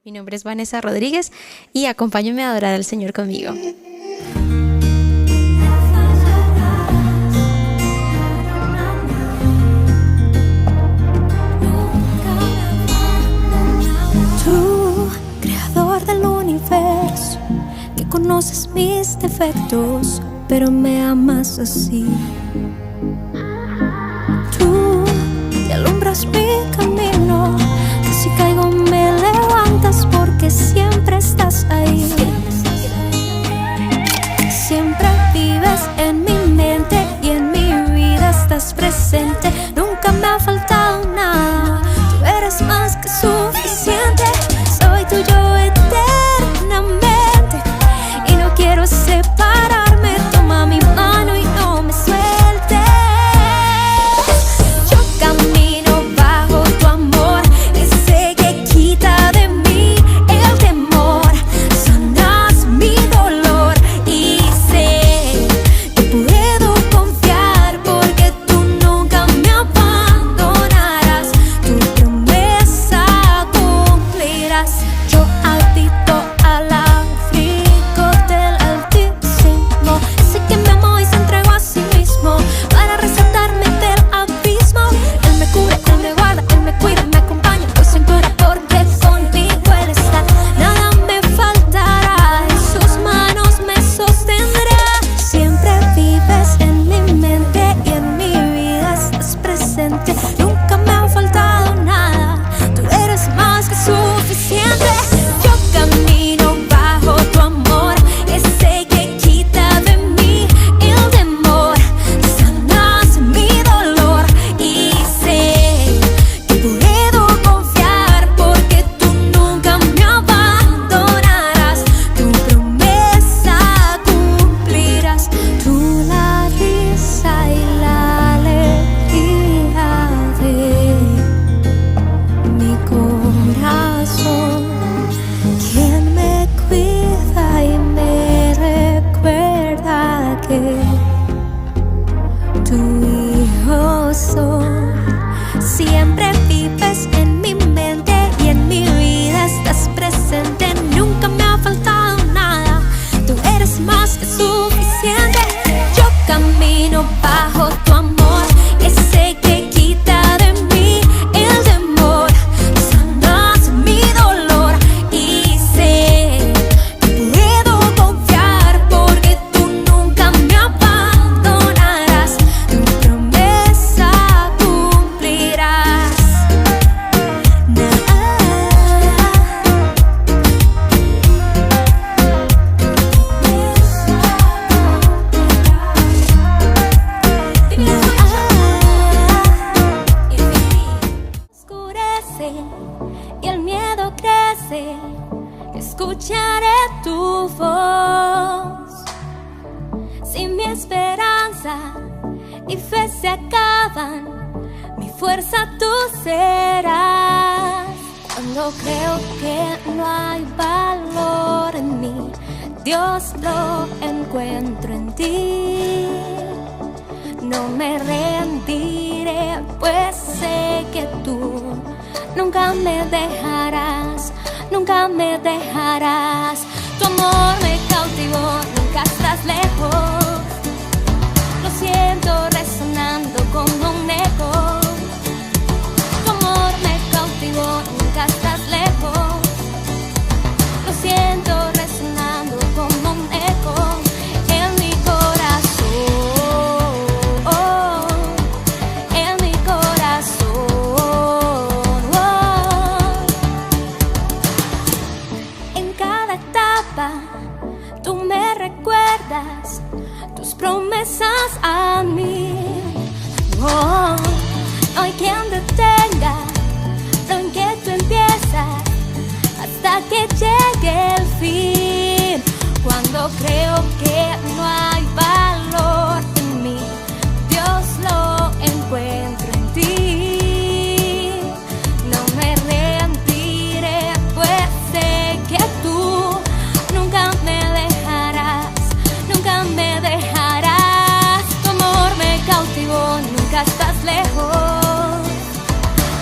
Mi nombre es Vanessa Rodríguez y acompáñame a adorar al Señor conmigo. Tú, creador del universo, que conoces mis defectos, pero me amas así. Tú, que alumbras mi camino, que si caigo me levantas porque siempre estás ahí. Siempre vives en mi mente y en mi vida estás presente. Nunca me ha faltado nada, tú eres más que suficiente. Soy tuyo eternamente y no quiero separarme. Toma mi mano y no me sueltes. Yo camino bajo tu amor, ese que quita de mí el temor. Sanas mi dolor y sé que puedo confiar porque tú nunca me abandonarás. Tu promesa cumplirás. Yo habito al abrigo del Altísimo. Sé que me amó y se entregó a sí mismo para rescatarme del abismo. Él me cubre, Él me guarda, Él me cuida, me acompaña por cintura porque conmigo Él está. Nada me faltará, en sus manos me sostendrá. Siempre vives en mi mente y en mi vida estás presente. Nunca me ha faltado nada, tú eres más que suficiente. Yo camino bajo tu amor, ese que quita de mí el temor. Sanas mi dolor y sé que puedo confiar porque tú nunca me abandonarás. Tu promesa cumplirás. Tú la risa y la alegría de mi corazón. Quien me cuida y me recuerda que tu hijo soy. Siempre vives en mi mente y en mi vida estás presente. Nunca me ha faltado nada, tú eres más que suficiente. Yo camino bajo tu amor, ese que quita de mí el temor. Sanas mi dolor y sé que puedo confiar porque tú nunca me abandonarás. Tu promesa cumplirás. Oscurece y el miedo crece, escucharé tu voz. Si mi esperanza y fe se acaban, mi fuerza tú serás. Cuando creo que no hay valor en mí, Dios lo encuentro en ti. No me rendiré, pues sé que tú nunca me dejarás, nunca me dejarás. Tu amor me cautivó, nunca estás lejos. Lo siento resonando como un eco. Tu amor me cautivó, nunca estás lejos. Lo siento resonando como un eco en mi corazón. En mi corazón. En cada etapa tú me recuerdas tus promesas a mí. Oh, no hay quien detenga lo en que tú empiezas hasta que llegue el fin. Cuando creo que no hay valor en mí, Dios lo encuentro en ti. No me rendiré, pues sé que tú nunca me dejarás, nunca me dejarás. Tu amor me cautivó, nunca estás lejos.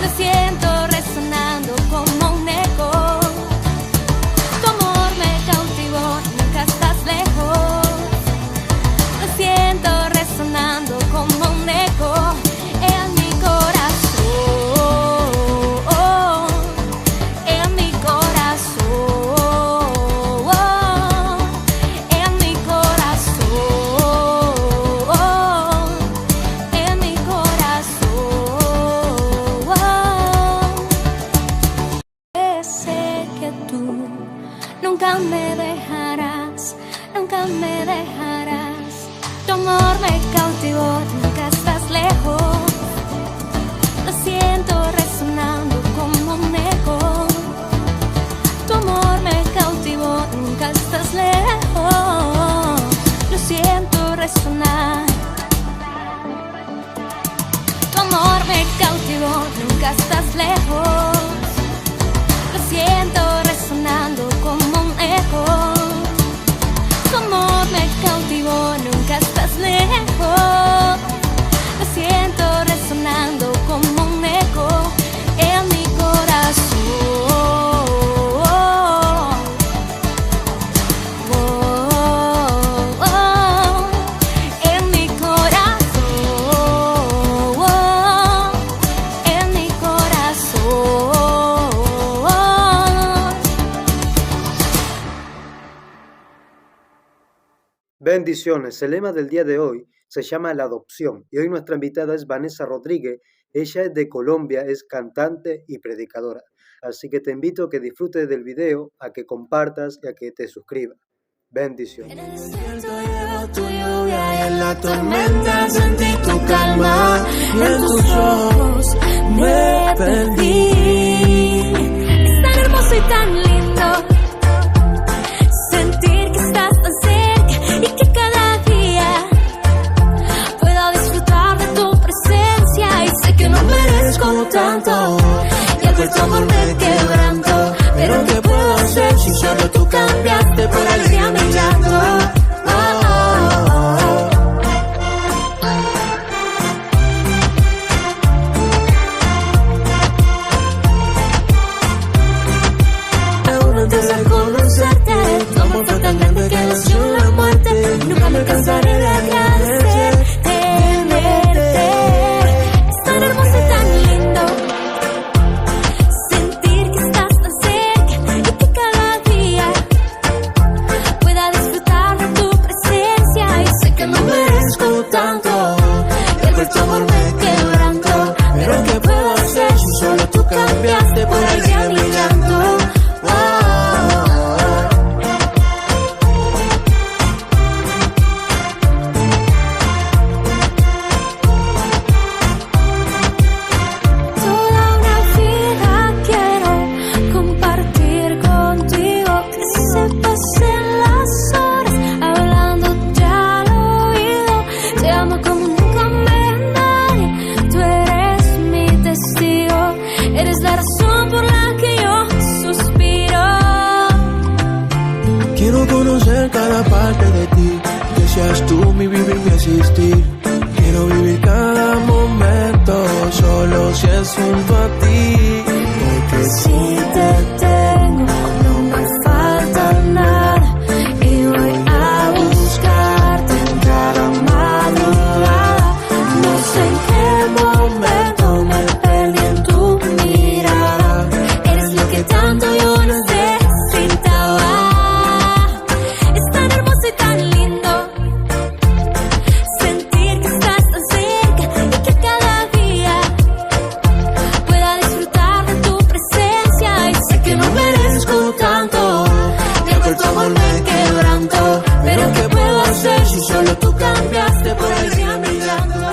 Lo siento resonando como un eco. Bendiciones. El lema del día de hoy se llama la adopción y hoy nuestra invitada es Vanessa Rodríguez. Ella es de Colombia, es cantante y predicadora. Así que te invito a que disfrutes del video, a que compartas y a que te suscribas. Bendiciones. En el desierto llegó tu lluvia y en la tormenta sentí tu calma y en tus ojos me perdí. Es tan hermoso y tan lindo sentir que estás tan cerca y que cada día puedo disfrutar de tu presencia y sé que no merezco tanto y al ver tu amor me quebranto, pero ¿qué puedo hacer si solo tú cambiaste por alegría mi llanto? Aún antes de conocerte, tu amor fue tan grande que venció la muerte. Nunca me cansaré de agradecer tenerte. Es tan hermoso y tan lindo sentir que estás tan cerca y que cada día pueda disfrutar de tu presencia y sé que no merezco tanto y al ver tu amor me quebranto, pero ¿qué puedo hacer si solo tú cambiaste por alegría mi llanto? Toda una vida quiero compartir contigo, que se pasen las horas hablándote al oído. Te amo como nunca me nadie, tú eres mi testigo, eres la razón por la que yo suspiro. Quiero conocer cada parte de ti, que seas tú mi vivir, mi existir. Quiero vivir cada momento, solo si es junto a ti. Porque Si te tengo, no me falta nada y voy a buscarte en cada madrugada. No sé en qué momento me perdí en tu mirada. Eres lo que tanto yo necesitaba. Es tan hermoso y tan lindo sentir que estás tan cerca y que cada día pueda disfrutar de tu presencia y sé que no merezco tanto y al ver tu amor me quebranto, pero ¿qué puedo hacer si solo tú cambiaste por alegría mi llanto?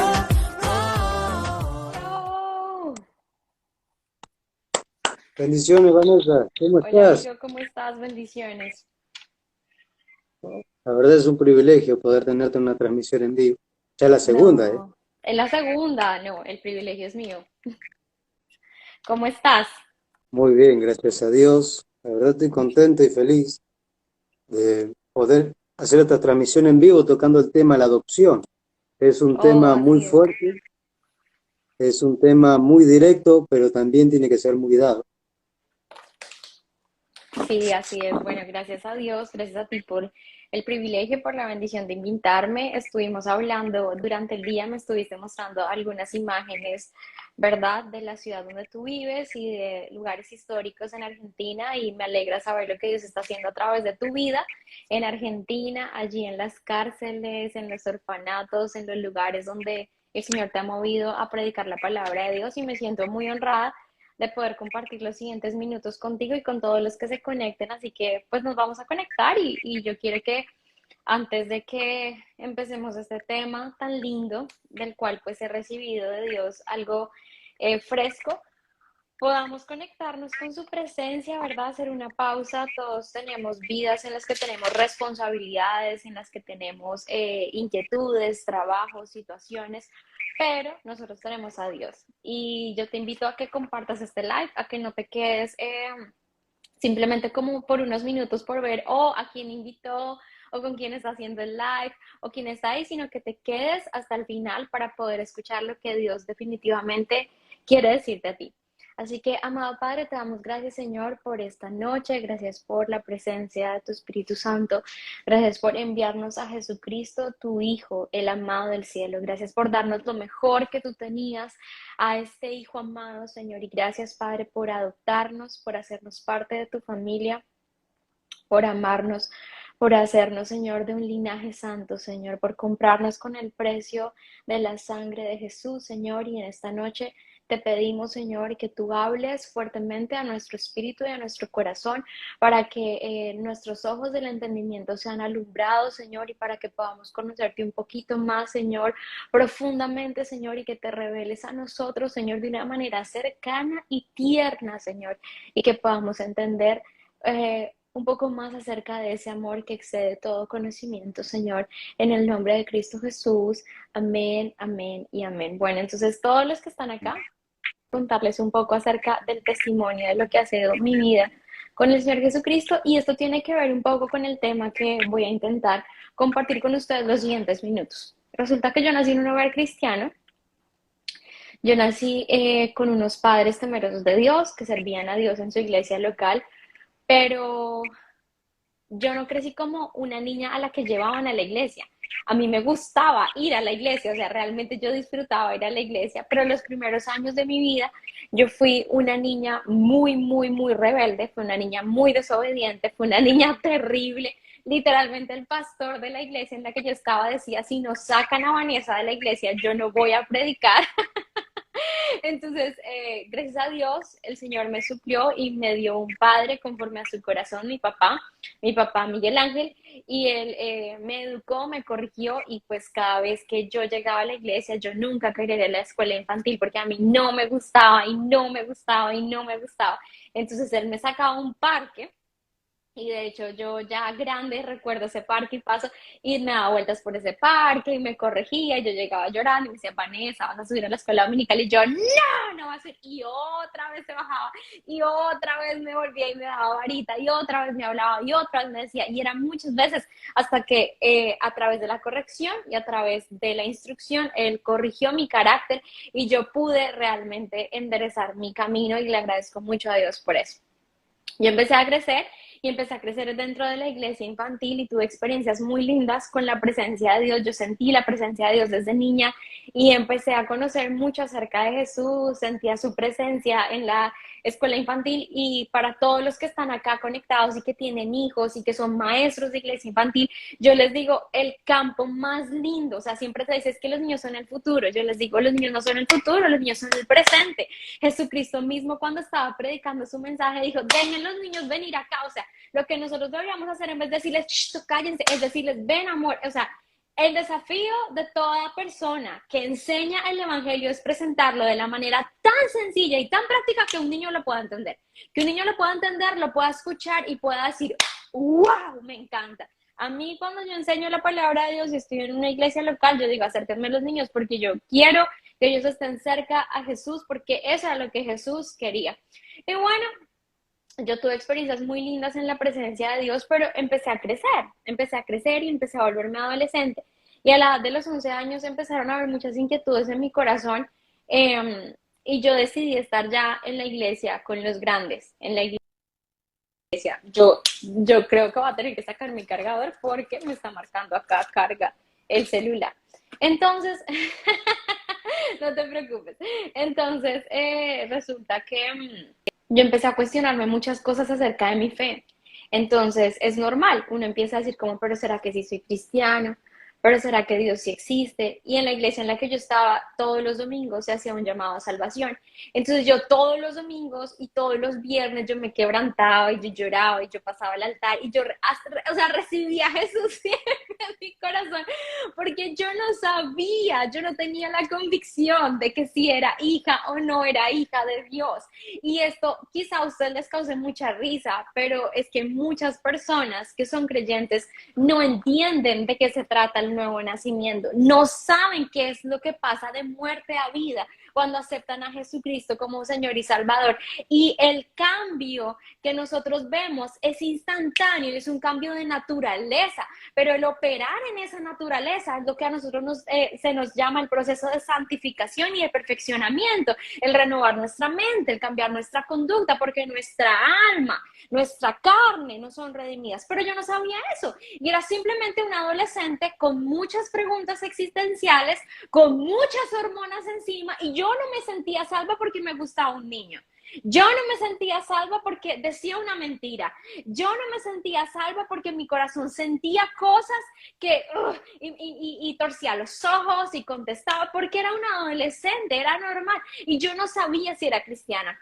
¡Oh! Bendiciones, Vanessa. ¿Cómo Hola, estás? amigo, ¿cómo estás? Bendiciones. La verdad es un privilegio poder tenerte en una transmisión en vivo. Ya la segunda, ¿eh? No, en la segunda, no, el privilegio es mío. ¿Cómo estás? Muy bien, gracias a Dios. La verdad estoy contento y feliz de poder hacer esta transmisión en vivo tocando el tema la adopción. Es un Oh, tema muy así es. fuerte, es un tema muy directo, pero también tiene que ser muy dado. Sí, así es. Bueno, gracias a Dios, gracias a ti por el privilegio, por la bendición de invitarme. Estuvimos hablando durante el día, me estuviste mostrando algunas imágenes, ¿verdad?, de la ciudad donde tú vives y de lugares históricos en Argentina y me alegra saber lo que Dios está haciendo a través de tu vida en Argentina, allí en las cárceles, en los orfanatos, en los lugares donde el Señor te ha movido a predicar la palabra de Dios y me siento muy honrada de poder compartir los siguientes minutos contigo y con todos los que se conecten. Así que pues nos vamos a conectar y yo quiero que antes de que empecemos este tema tan lindo, del cual pues he recibido de Dios algo fresco, podamos conectarnos con su presencia, ¿verdad? Hacer una pausa. Todos tenemos vidas en las que tenemos responsabilidades, en las que tenemos inquietudes, trabajos, situaciones, pero nosotros tenemos a Dios. Y yo te invito a que compartas este live, a que no te quedes simplemente como por unos minutos por ver, a quién invitó, o con quién está haciendo el live, o quién está ahí, sino que te quedes hasta el final para poder escuchar lo que Dios definitivamente quiere decirte a ti. Así que, amado Padre, te damos gracias, Señor, por esta noche, gracias por la presencia de tu Espíritu Santo, gracias por enviarnos a Jesucristo, tu Hijo, el amado del cielo, gracias por darnos lo mejor que tú tenías a este Hijo amado, Señor, y gracias, Padre, por adoptarnos, por hacernos parte de tu familia, por amarnos, por hacernos, Señor, de un linaje santo, Señor, por comprarnos con el precio de la sangre de Jesús, Señor. Y en esta noche te pedimos, Señor, que tú hables fuertemente a nuestro espíritu y a nuestro corazón para que nuestros ojos del entendimiento sean alumbrados, Señor, y para que podamos conocerte un poquito más, Señor, profundamente, Señor, y que te reveles a nosotros, Señor, de una manera cercana y tierna, Señor, y que podamos entender un poco más acerca de ese amor que excede todo conocimiento, Señor, en el nombre de Cristo Jesús. Amén, amén y amén. Bueno, entonces todos los que están acá, contarles un poco acerca del testimonio de lo que ha sido mi vida con el Señor Jesucristo, y esto tiene que ver un poco con el tema que voy a intentar compartir con ustedes los siguientes minutos. Resulta que yo nací en un hogar cristiano. Yo nací con unos padres temerosos de Dios que servían a Dios en su iglesia local, pero yo no crecí como una niña a la que llevaban a la iglesia. A mí me gustaba ir a la iglesia, o sea, realmente yo disfrutaba ir a la iglesia, pero los primeros años de mi vida yo fui una niña muy, muy, muy rebelde, fui una niña muy desobediente, fui una niña terrible. Literalmente el pastor de la iglesia en la que yo estaba decía, si no sacan a Vanessa de la iglesia, yo no voy a predicar. Entonces, gracias a Dios, el Señor me suplió y me dio un padre conforme a su corazón, mi papá Miguel Ángel, y él me educó, me corrigió, y pues cada vez que yo llegaba a la iglesia, yo nunca quería ir a la escuela infantil porque a mí no me gustaba y no me gustaba y no me gustaba. Entonces él me sacaba a un parque. Y de hecho yo ya grande recuerdo ese parque y paso y me daba vueltas por ese parque y me corregía y yo llegaba llorando y me decía, Vanessa, vas a subir a la escuela dominical, y yo, no, no va a ser, y otra vez se bajaba y otra vez me volvía y me daba varita y otra vez me hablaba y otra vez me decía, y eran muchas veces hasta que a través de la corrección y a través de la instrucción él corrigió mi carácter y yo pude realmente enderezar mi camino, y le agradezco mucho a Dios por eso. Yo empecé a crecer y empecé a crecer dentro de la iglesia infantil y tuve experiencias muy lindas con la presencia de Dios. Yo sentí la presencia de Dios desde niña y empecé a conocer mucho acerca de Jesús, sentía su presencia en la escuela infantil. Y para todos los que están acá conectados y que tienen hijos y que son maestros de iglesia infantil, yo les digo, el campo más lindo, o sea, siempre se dice es que los niños son el futuro. Yo les digo, los niños no son el futuro, los niños son el presente. Jesucristo mismo, cuando estaba predicando su mensaje, dijo, dejen los niños venir acá. O sea, lo que nosotros deberíamos hacer en vez de decirles, cállense, es decirles, ven amor. O sea, el desafío de toda persona que enseña el evangelio es presentarlo de la manera tan sencilla y tan práctica que un niño lo pueda entender. Que un niño lo pueda entender, lo pueda escuchar y pueda decir, wow, me encanta. A mí cuando yo enseño la palabra de Dios y estoy en una iglesia local, yo digo, acérquenme a los niños porque yo quiero que ellos estén cerca a Jesús, porque eso era lo que Jesús quería. Y bueno, yo tuve experiencias muy lindas en la presencia de Dios, pero empecé a crecer y empecé a volverme adolescente. Y a la edad de los 11 años empezaron a haber muchas inquietudes en mi corazón, y yo decidí estar ya en la iglesia con los grandes, en la iglesia. Yo creo que voy a tener que sacar mi cargador porque me está marcando acá carga el celular. Entonces, no te preocupes. Entonces, resulta que yo empecé a cuestionarme muchas cosas acerca de mi fe. Entonces, es normal, uno empieza a decir como, pero ¿será que sí soy cristiano? ¿Pero será que Dios sí existe? Y en la iglesia en la que yo estaba, todos los domingos se hacía un llamado a salvación. Entonces yo todos los domingos y todos los viernes yo me quebrantaba y yo lloraba y yo pasaba al altar y yo, o sea, recibía a Jesús siempre en mi corazón, porque yo no sabía, yo no tenía la convicción de que si era hija o no era hija de Dios. Y esto quizá a ustedes les cause mucha risa, pero es que muchas personas que son creyentes no entienden de qué se trata el nuevo nacimiento, no saben qué es lo que pasa de muerte a vida cuando aceptan a Jesucristo como Señor y Salvador. Y el cambio que nosotros vemos es instantáneo, es un cambio de naturaleza, pero el operar en esa naturaleza es lo que a nosotros se nos llama el proceso de santificación y de perfeccionamiento, el renovar nuestra mente, el cambiar nuestra conducta, porque nuestra alma, nuestra carne no son redimidas. Pero yo no sabía eso y era simplemente un adolescente con muchas preguntas existenciales, con muchas hormonas encima, y yo no me sentía salva porque me gustaba un niño. Yo no me sentía salva porque decía una mentira. Yo no me sentía salva porque mi corazón sentía cosas que y torcía los ojos y contestaba porque era una adolescente, era normal. Y yo no sabía si era cristiana.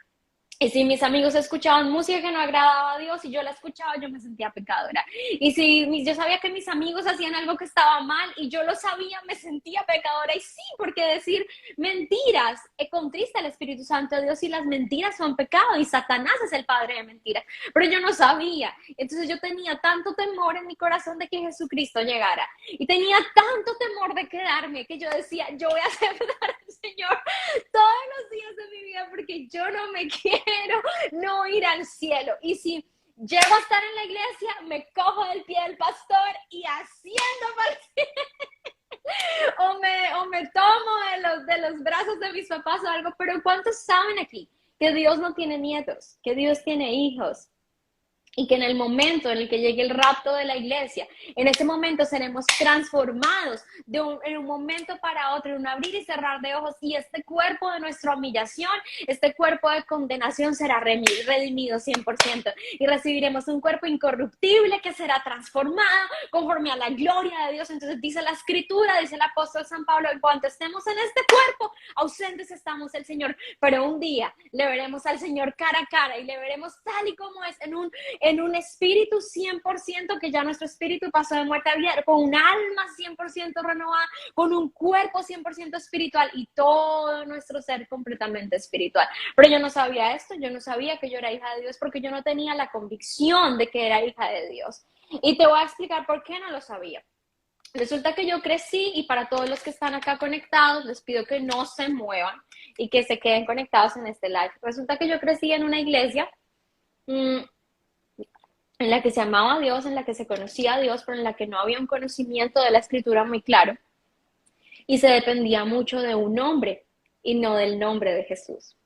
Y si mis amigos escuchaban música que no agradaba a Dios y yo la escuchaba, yo me sentía pecadora. Y si yo sabía que mis amigos hacían algo que estaba mal y yo lo sabía, me sentía pecadora. Y sí, porque decir mentiras contrista al Espíritu Santo de Dios y las mentiras son pecado y Satanás es el padre de mentiras. Pero yo no sabía. Entonces yo tenía tanto temor en mi corazón de que Jesucristo llegara. Y tenía tanto temor de quedarme que yo decía, yo voy a aceptar al Señor todos los días de mi vida porque yo no me quiero no ir al cielo. Y si llego a estar en la iglesia, me cojo del pie del pastor y haciendo o me tomo de los brazos de mis papás o algo. Pero ¿cuántos saben aquí que Dios no tiene nietos, que Dios tiene hijos? Y que en el momento en el que llegue el rapto de la iglesia, en ese momento seremos transformados en un momento para otro, en un abrir y cerrar de ojos, y este cuerpo de nuestra humillación, este cuerpo de condenación será redimido 100%, y recibiremos un cuerpo incorruptible que será transformado conforme a la gloria de Dios. Entonces dice la Escritura, dice el apóstol San Pablo, en cuanto estemos en este cuerpo, ausentes estamos del Señor, pero un día le veremos al Señor cara a cara y le veremos tal y como es, en un espíritu 100%, que ya nuestro espíritu pasó de muerte a vida, con un alma 100% renovada, con un cuerpo 100% espiritual y todo nuestro ser completamente espiritual. Pero yo no sabía esto, yo no sabía que yo era hija de Dios porque yo no tenía la convicción de que era hija de Dios. Y te voy a explicar por qué no lo sabía. Resulta que yo crecí, y para todos los que están acá conectados, les pido que no se muevan y que se queden conectados en este live. Resulta que yo crecí en una iglesia en la que se amaba a Dios, en la que se conocía a Dios, pero en la que no había un conocimiento de la Escritura muy claro. Y se dependía mucho de un hombre y no del nombre de Jesús.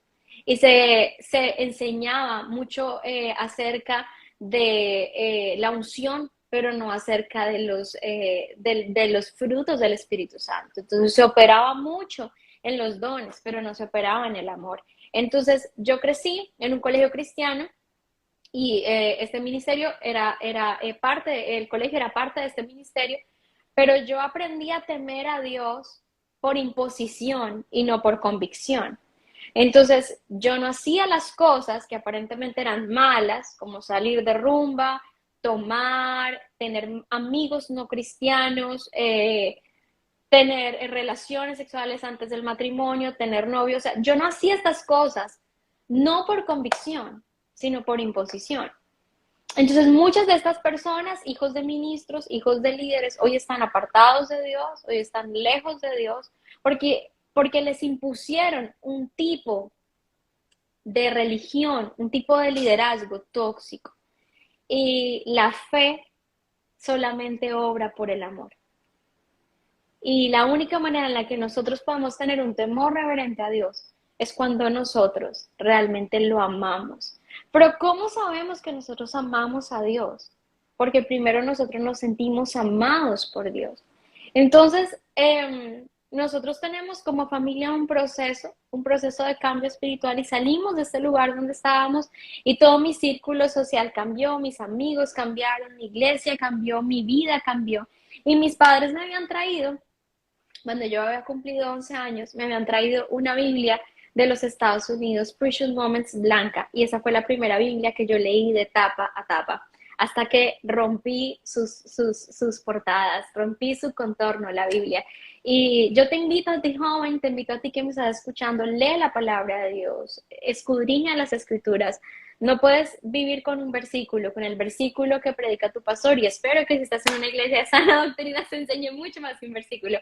Y se enseñaba mucho acerca de la unción, pero no acerca de los frutos del Espíritu Santo. Entonces se operaba mucho en los dones, pero no se operaba en el amor. Entonces yo crecí en un colegio cristiano, y este ministerio era parte, el colegio era parte de este ministerio, pero yo aprendí a temer a Dios por imposición y no por convicción. Entonces yo no hacía las cosas que aparentemente eran malas, como salir de rumba, tomar, tener amigos no cristianos, tener relaciones sexuales antes del matrimonio, tener novios. O sea, yo no hacía estas cosas, no por convicción, sino por imposición. Entonces muchas de estas personas, hijos de ministros, hijos de líderes, hoy están apartados de Dios, hoy están lejos de Dios, porque les impusieron un tipo de religión, un tipo de liderazgo tóxico. Y la fe solamente obra por el amor. Y la única manera en la que nosotros podemos tener un temor reverente a Dios es cuando nosotros realmente lo amamos. Pero ¿cómo sabemos que nosotros amamos a Dios? Porque primero nosotros nos sentimos amados por Dios. Entonces, nosotros tenemos como familia un proceso de cambio espiritual, y salimos de este lugar donde estábamos y todo mi círculo social cambió, mis amigos cambiaron, mi iglesia cambió, mi vida cambió. Y mis padres me habían traído, cuando yo había cumplido 11 años, me habían traído una Biblia de los Estados Unidos, Precious Moments, blanca, y esa fue la primera Biblia que yo leí de tapa a tapa, hasta que rompí sus portadas, rompí su contorno, la Biblia. Y yo te invito a ti, joven, te invito a ti que me estás escuchando, lee la palabra de Dios, escudriña las Escrituras. No puedes vivir con un versículo, con el versículo que predica tu pastor, y espero que si estás en una iglesia de sana doctrina te enseñe mucho más que un versículo.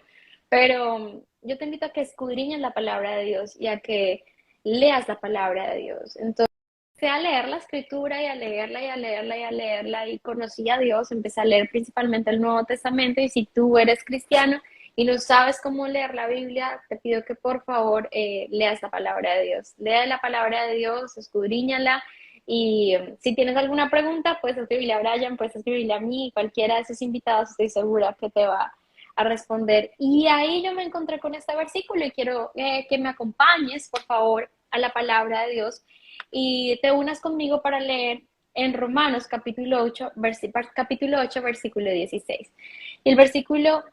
Pero yo te invito a que escudriñes la palabra de Dios y a que leas la palabra de Dios. Entonces, empecé a leer la Escritura y a leerla y a leerla y a leerla, y conocí a Dios. Empecé a leer principalmente el Nuevo Testamento, y si tú eres cristiano y no sabes cómo leer la Biblia, te pido que por favor leas la palabra de Dios. Lea la palabra de Dios, escudriñala, y si tienes alguna pregunta, puedes escribirle a Brian, puedes escribirle a mí, cualquiera de esos invitados, estoy segura que te va a responder. Y ahí yo me encontré con este versículo y quiero que me acompañes, por favor, a la palabra de Dios y te unas conmigo para leer en Romanos capítulo 8, versículo 16. Y el versículo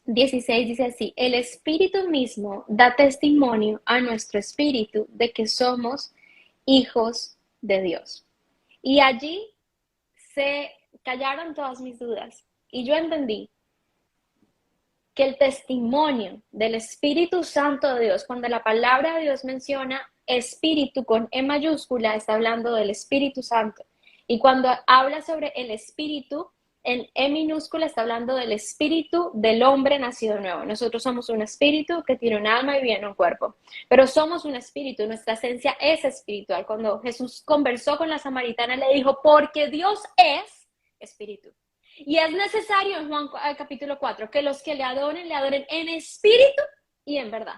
16 dice así: el Espíritu mismo da testimonio a nuestro espíritu de que somos hijos de Dios. Y allí se callaron todas mis dudas y yo entendí que el testimonio del Espíritu Santo de Dios, cuando la palabra de Dios menciona espíritu con E mayúscula, está hablando del Espíritu Santo. Y cuando habla sobre el espíritu en E minúscula, está hablando del espíritu del hombre nacido nuevo. Nosotros somos un espíritu que tiene un alma y vive en un cuerpo, pero somos un espíritu, nuestra esencia es espiritual. Cuando Jesús conversó con la samaritana, le dijo, porque Dios es espíritu. Y es necesario en Juan capítulo 4 que los que le adoren en espíritu y en verdad.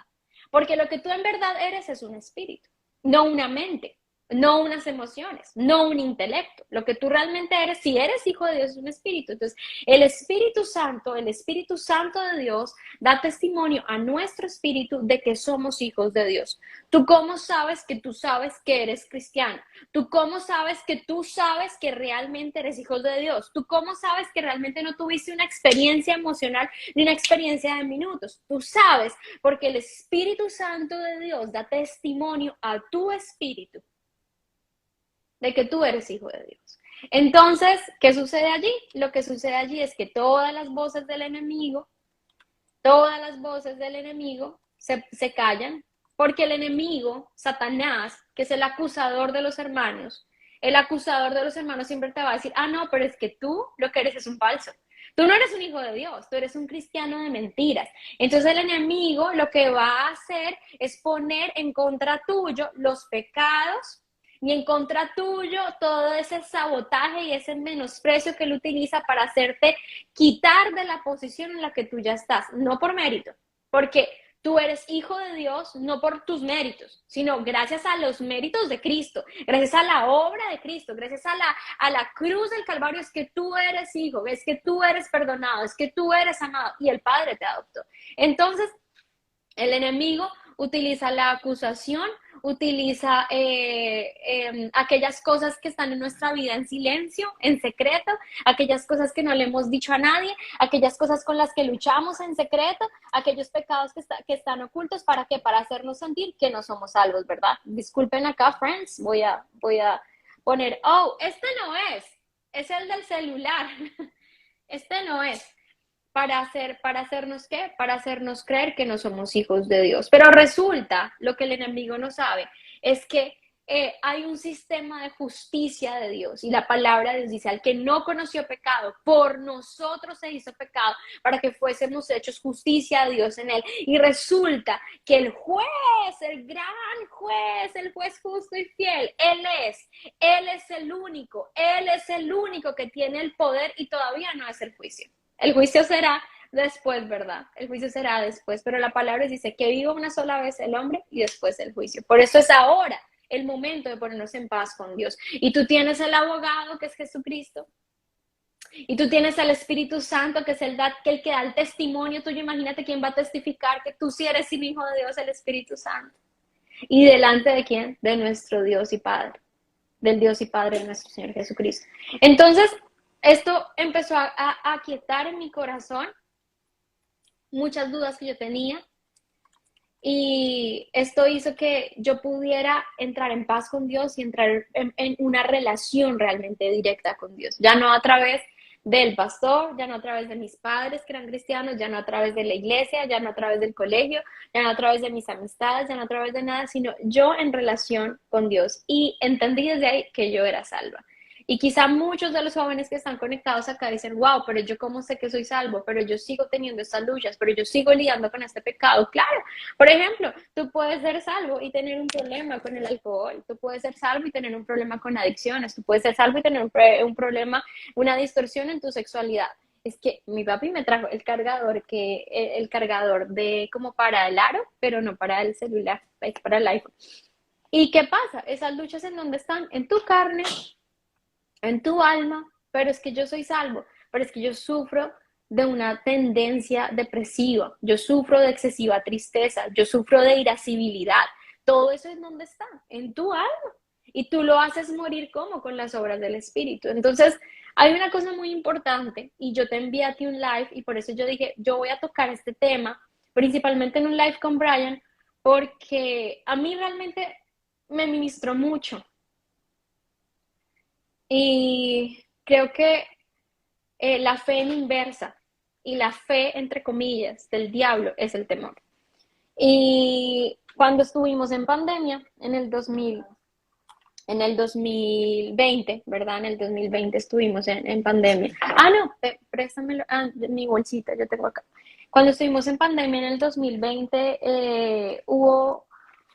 Porque lo que tú en verdad eres es un espíritu, no una mente, no unas emociones, no un intelecto. Lo que tú realmente eres, si eres hijo de Dios, es un espíritu. Entonces, el Espíritu Santo de Dios da testimonio a nuestro espíritu de que somos hijos de Dios. ¿Tú cómo sabes que tú sabes que eres cristiano? ¿Tú cómo sabes que tú sabes que realmente eres hijo de Dios? ¿Tú cómo sabes que realmente no tuviste una experiencia emocional ni una experiencia de minutos? Tú sabes porque el Espíritu Santo de Dios da testimonio a tu espíritu de que tú eres hijo de Dios. Entonces, ¿qué sucede allí? Lo que sucede allí es que todas las voces del enemigo se callan, porque el enemigo, Satanás, que es el acusador de los hermanos, siempre te va a decir, no, pero es que tú lo que eres es un falso. Tú no eres un hijo de Dios, tú eres un cristiano de mentiras. Entonces el enemigo lo que va a hacer es poner en contra tuyo los pecados y en contra tuyo todo ese sabotaje y ese menosprecio que él utiliza para hacerte quitar de la posición en la que tú ya estás, no por mérito, porque tú eres hijo de Dios no por tus méritos, sino gracias a los méritos de Cristo, gracias a la obra de Cristo, gracias a la cruz del Calvario, es que tú eres hijo, es que tú eres perdonado, es que tú eres amado y el Padre te adoptó. Entonces, el enemigo utiliza la acusación, utiliza aquellas cosas que están en nuestra vida en silencio, en secreto, aquellas cosas que no le hemos dicho a nadie, aquellas cosas con las que luchamos en secreto, aquellos pecados que están ocultos, ¿para qué? Para hacernos sentir que no somos salvos, ¿verdad? Disculpen acá, friends, voy a poner, este no es el del celular, este no es. Para hacernos ¿qué? Para hacernos creer que no somos hijos de Dios. Pero resulta, lo que el enemigo no sabe, es que hay un sistema de justicia de Dios. Y la palabra de Dios dice, al que no conoció pecado, por nosotros se hizo pecado, para que fuésemos hechos justicia de Dios en él. Y resulta que el juez, el gran juez, el juez justo y fiel, Él es el único que tiene el poder y todavía no es el juicio. El juicio será después, ¿verdad? El juicio será después, pero la palabra dice que viva una sola vez el hombre y después el juicio. Por eso es ahora el momento de ponernos en paz con Dios. Y tú tienes el abogado, que es Jesucristo, y tú tienes el Espíritu Santo, que es el que da el testimonio tuyo. Imagínate quién va a testificar que tú sí eres el Hijo de Dios, el Espíritu Santo. ¿Y delante de quién? De nuestro Dios y Padre, del Dios y Padre de nuestro Señor Jesucristo. Entonces, esto empezó a aquietar en mi corazón muchas dudas que yo tenía y esto hizo que yo pudiera entrar en paz con Dios y entrar en una relación realmente directa con Dios. Ya no a través del pastor, ya no a través de mis padres que eran cristianos, ya no a través de la iglesia, ya no a través del colegio, ya no a través de mis amistades, ya no a través de nada, sino yo en relación con Dios. Y entendí desde ahí que yo era salva. Y quizá muchos de los jóvenes que están conectados acá dicen, wow, pero yo cómo sé que soy salvo, pero yo sigo teniendo estas luchas, pero yo sigo lidiando con este pecado. Claro, por ejemplo, tú puedes ser salvo y tener un problema con el alcohol, tú puedes ser salvo y tener un problema con adicciones, tú puedes ser salvo y tener un problema, una distorsión en tu sexualidad. Es que mi papi me trajo el cargador de como para el aro, pero no para el celular, es para el iPhone. ¿Y qué pasa? Esas luchas en donde están, en tu carne, en tu alma, pero es que yo soy salvo, pero es que yo sufro de una tendencia depresiva, yo sufro de excesiva tristeza, yo sufro de irascibilidad. Todo eso es donde está, en tu alma. Y tú lo haces morir como con las obras del Espíritu. Entonces, hay una cosa muy importante y yo te envié a ti un live y por eso yo dije, yo voy a tocar este tema, principalmente en un live con Brian, porque a mí realmente me ministró mucho. Y creo que la fe en inversa y la fe, entre comillas, del diablo es el temor. Y cuando estuvimos en pandemia, en el 2020, ¿verdad? En el 2020 estuvimos en pandemia. Ah, no, préstamelo, mi bolsita, yo tengo acá. Cuando estuvimos en pandemia en el 2020,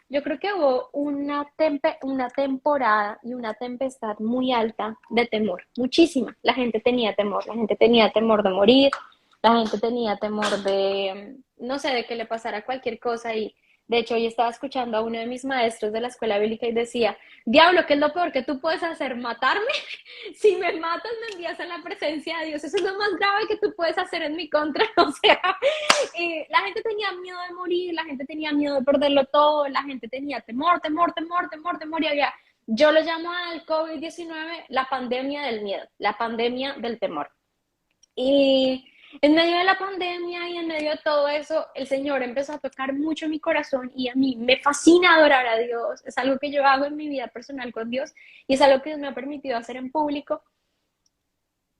yo creo que hubo una temporada y una tempestad muy alta de temor, muchísima. La gente tenía temor de morir, la gente tenía temor de, no sé, de que le pasara cualquier cosa. Y de hecho, hoy estaba escuchando a uno de mis maestros de la escuela bíblica y decía, diablo, ¿qué es lo peor que tú puedes hacer? ¿Matarme? Si me matas, me envías a la presencia de Dios. Eso es lo más grave que tú puedes hacer en mi contra. O sea, la gente tenía miedo de morir, la gente tenía miedo de perderlo todo, la gente tenía temor, temor, temor, temor, temor. Y había, yo lo llamo al COVID-19 la pandemia del miedo, la pandemia del temor. Y en medio de la pandemia y en medio de todo eso, el Señor empezó a tocar mucho mi corazón y a mí me fascina adorar a Dios. Es algo que yo hago en mi vida personal con Dios y es algo que Dios me ha permitido hacer en público.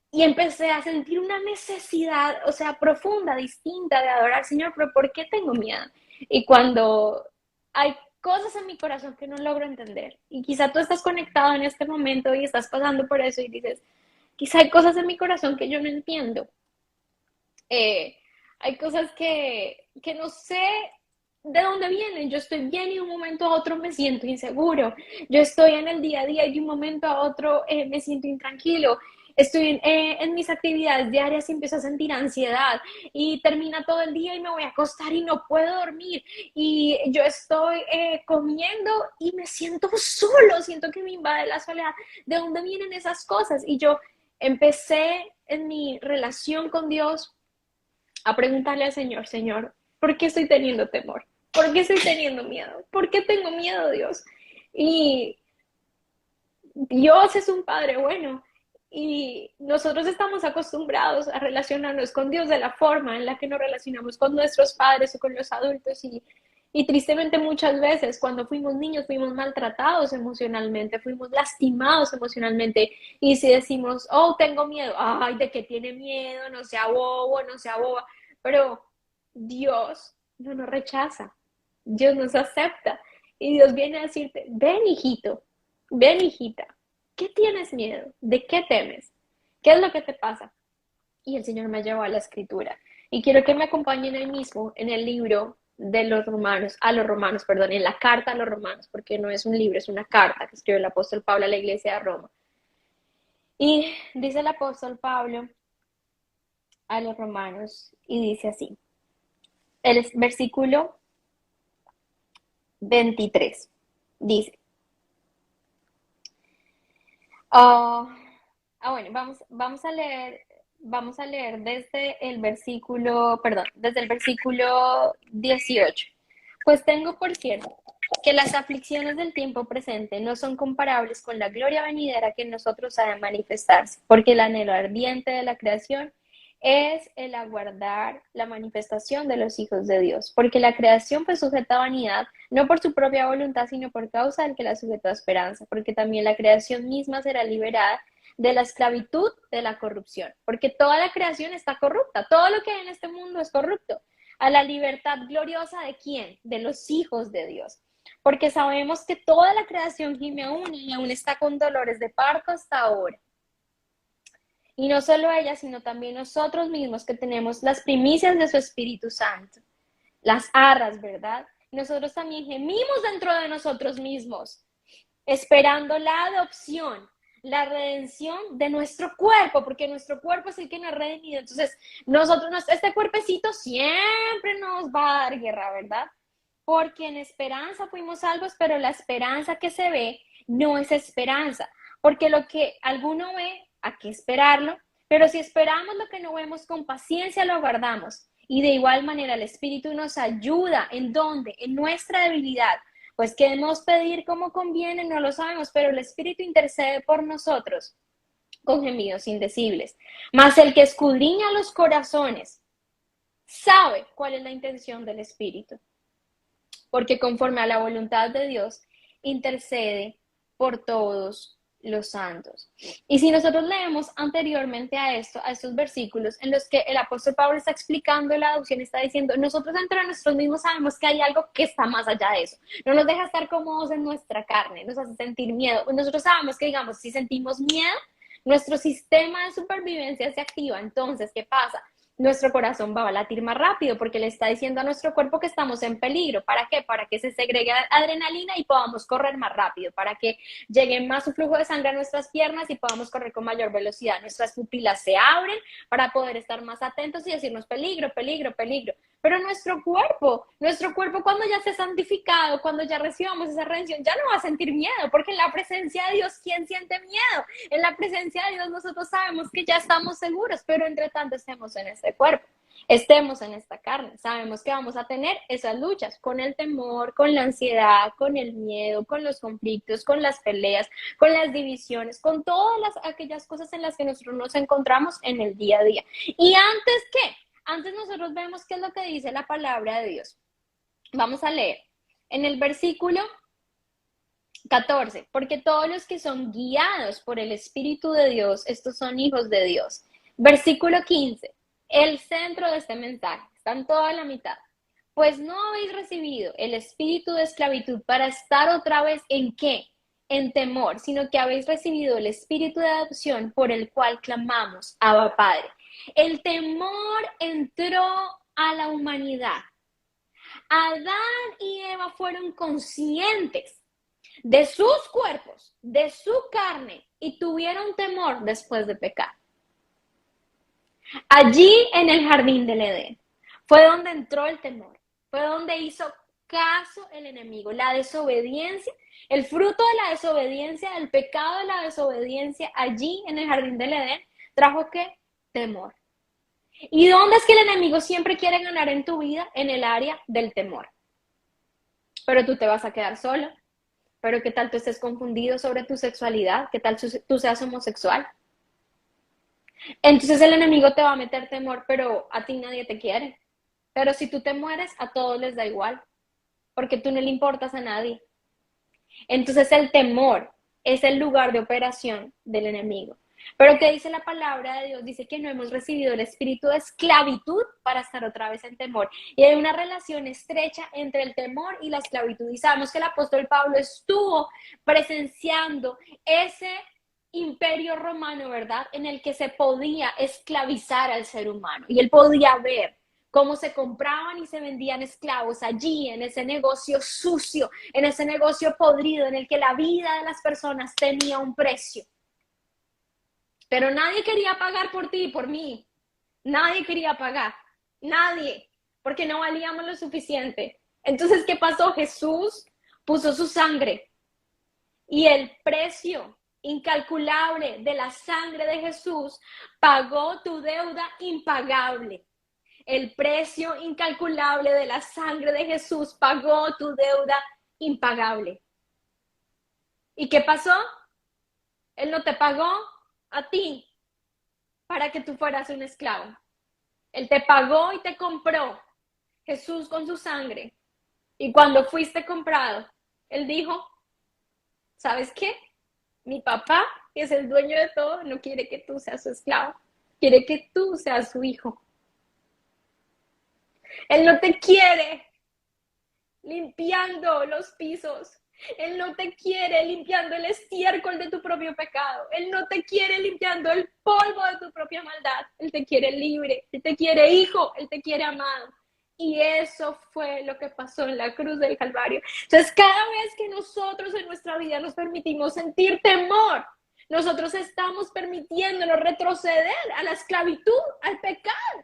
Y empecé a sentir una necesidad, o sea, profunda, distinta de adorar al Señor, pero ¿por qué tengo miedo? Y cuando hay cosas en mi corazón que no logro entender, y quizá tú estás conectado en este momento y estás pasando por eso y dices, quizá hay cosas en mi corazón que yo no entiendo. Hay cosas que no sé de dónde vienen. Yo estoy bien y de un momento a otro me siento inseguro. Yo estoy en el día a día y de un momento a otro me siento intranquilo. Estoy en mis actividades diarias y empiezo a sentir ansiedad y termina todo el día y me voy a acostar y no puedo dormir y yo estoy comiendo y me siento solo, siento que me invade la soledad. ¿De dónde vienen esas cosas? Y yo empecé en mi relación con Dios a preguntarle al Señor, Señor, ¿por qué estoy teniendo temor? ¿Por qué estoy teniendo miedo? ¿Por qué tengo miedo, Dios? Y Dios es un Padre bueno y nosotros estamos acostumbrados a relacionarnos con Dios de la forma en la que nos relacionamos con nuestros padres o con los adultos y tristemente muchas veces cuando fuimos niños fuimos maltratados emocionalmente, fuimos lastimados emocionalmente y si decimos, oh, tengo miedo, ay, ¿de qué tiene miedo? No sea bobo, no sea boba, pero Dios no nos rechaza, Dios nos acepta y Dios viene a decirte, ven hijito, ven hijita, ¿qué tienes miedo? ¿De qué temes? ¿Qué es lo que te pasa? Y el Señor me llevó a la escritura. Y quiero que me acompañen ahí mismo en el libro de los romanos, perdón, en la carta a los romanos, porque no es un libro, es una carta que escribió el apóstol Pablo a la iglesia de Roma. Y dice el apóstol Pablo a los romanos y dice así, el versículo 23, dice, bueno, vamos a leer desde el versículo 18. Pues tengo por cierto que las aflicciones del tiempo presente no son comparables con la gloria venidera que en nosotros ha de manifestarse, porque el anhelo ardiente de la creación es el aguardar la manifestación de los hijos de Dios, porque la creación fue sujeta a vanidad, no por su propia voluntad, sino por causa del que la sujetó a esperanza, porque también la creación misma será liberada de la esclavitud de la corrupción, porque toda la creación está corrupta, todo lo que hay en este mundo es corrupto, a la libertad gloriosa ¿de quién? De los hijos de Dios, porque sabemos que toda la creación gime aún y aún está con dolores de parto hasta ahora. Y no solo ella, sino también nosotros mismos que tenemos las primicias de su Espíritu Santo, las arras, ¿verdad? Nosotros también gemimos dentro de nosotros mismos, esperando la adopción, la redención de nuestro cuerpo, porque nuestro cuerpo es el que nos ha redimido. Entonces, este cuerpecito siempre nos va a dar guerra, ¿verdad? Porque en esperanza fuimos salvos, pero la esperanza que se ve no es esperanza, porque lo que alguno ve, hay que esperarlo, Pero si esperamos lo que no vemos, con paciencia lo aguardamos. Y de igual manera el Espíritu nos ayuda. ¿En dónde? En nuestra debilidad. Pues queremos pedir como conviene, no lo sabemos, pero el Espíritu intercede por nosotros con gemidos indecibles. Mas el que escudriña los corazones sabe cuál es la intención del Espíritu, porque conforme a la voluntad de Dios intercede por todos los santos. Y si nosotros leemos anteriormente a esto, a estos versículos en los que el apóstol Pablo está explicando la adopción, está diciendo, nosotros entre nosotros mismos sabemos que hay algo que está más allá de eso. No nos deja estar cómodos en nuestra carne, nos hace sentir miedo. Nosotros sabemos que, digamos, si sentimos miedo, nuestro sistema de supervivencia se activa. Entonces, ¿qué pasa? Nuestro corazón va a latir más rápido porque le está diciendo a nuestro cuerpo que estamos en peligro. ¿Para qué? Para que se segregue adrenalina y podamos correr más rápido, para que llegue más su flujo de sangre a nuestras piernas y podamos correr con mayor velocidad. Nuestras pupilas se abren para poder estar más atentos y decirnos peligro, peligro, peligro. Pero nuestro cuerpo cuando ya se ha santificado, cuando ya recibamos esa redención, ya no va a sentir miedo, porque en la presencia de Dios, ¿quién siente miedo? En la presencia de Dios nosotros sabemos que ya estamos seguros, pero entre tanto estemos en este cuerpo, estemos en esta carne, sabemos que vamos a tener esas luchas con el temor, con la ansiedad, con el miedo, con los conflictos, con las peleas, con las divisiones, con todas aquellas cosas en las que nosotros nos encontramos en el día a día. ¿Y antes qué? Antes nosotros vemos qué es lo que dice la palabra de Dios. Vamos a leer en el versículo 14, porque todos los que son guiados por el Espíritu de Dios, estos son hijos de Dios. Versículo 15, el centro de este mensaje, está en toda la mitad. Pues no habéis recibido el espíritu de esclavitud para estar otra vez ¿en qué? En temor, sino que habéis recibido el espíritu de adopción por el cual clamamos, Abba Padre. El temor entró a la humanidad. Adán y Eva fueron conscientes de sus cuerpos, de su carne, y tuvieron temor después de pecar. Allí en el jardín del Edén fue donde entró el temor, fue donde hizo caso el enemigo, la desobediencia, el fruto de la desobediencia, del pecado de la desobediencia, allí en el jardín del Edén, trajo ¿qué? Temor. ¿Y dónde es que el enemigo siempre quiere ganar en tu vida? En el área del temor. Pero tú te vas a quedar solo. Pero ¿qué tal tú estés confundido sobre tu sexualidad? ¿Qué tal tú seas homosexual? Entonces el enemigo te va a meter temor, pero a ti nadie te quiere. Pero si tú te mueres, a todos les da igual, porque tú no le importas a nadie. Entonces el temor es el lugar de operación del enemigo. Pero ¿qué dice la palabra de Dios? Dice que no hemos recibido el espíritu de esclavitud para estar otra vez en temor. Y hay una relación estrecha entre el temor y la esclavitud. Y sabemos que el apóstol Pablo estuvo presenciando ese imperio romano, ¿verdad? En el que se podía esclavizar al ser humano. Y él podía ver cómo se compraban y se vendían esclavos allí, en ese negocio sucio, en ese negocio podrido, en el que la vida de las personas tenía un precio. Pero nadie quería pagar por ti y por mí. Nadie quería pagar. Nadie. Porque no valíamos lo suficiente. Entonces, ¿qué pasó? Jesús puso su sangre. Y el precio incalculable de la sangre de Jesús pagó tu deuda impagable. El precio incalculable de la sangre de Jesús pagó tu deuda impagable. ¿Y qué pasó? Él no te pagó a ti para que tú fueras un esclavo. Él te pagó y te compró, Jesús con su sangre. Y cuando fuiste comprado, Él dijo, ¿sabes qué? Mi papá, que es el dueño de todo, no quiere que tú seas su esclavo. Quiere que tú seas su hijo. Él no te quiere limpiando los pisos. Él no te quiere limpiando el estiércol de tu propio pecado. Él no te quiere limpiando el polvo de tu propia maldad. Él te quiere libre. Él te quiere hijo. Él te quiere amado. Y eso fue lo que pasó en la cruz del Calvario. Entonces, cada vez que nosotros en nuestra vida nos permitimos sentir temor, nosotros estamos permitiéndonos retroceder a la esclavitud, al pecado.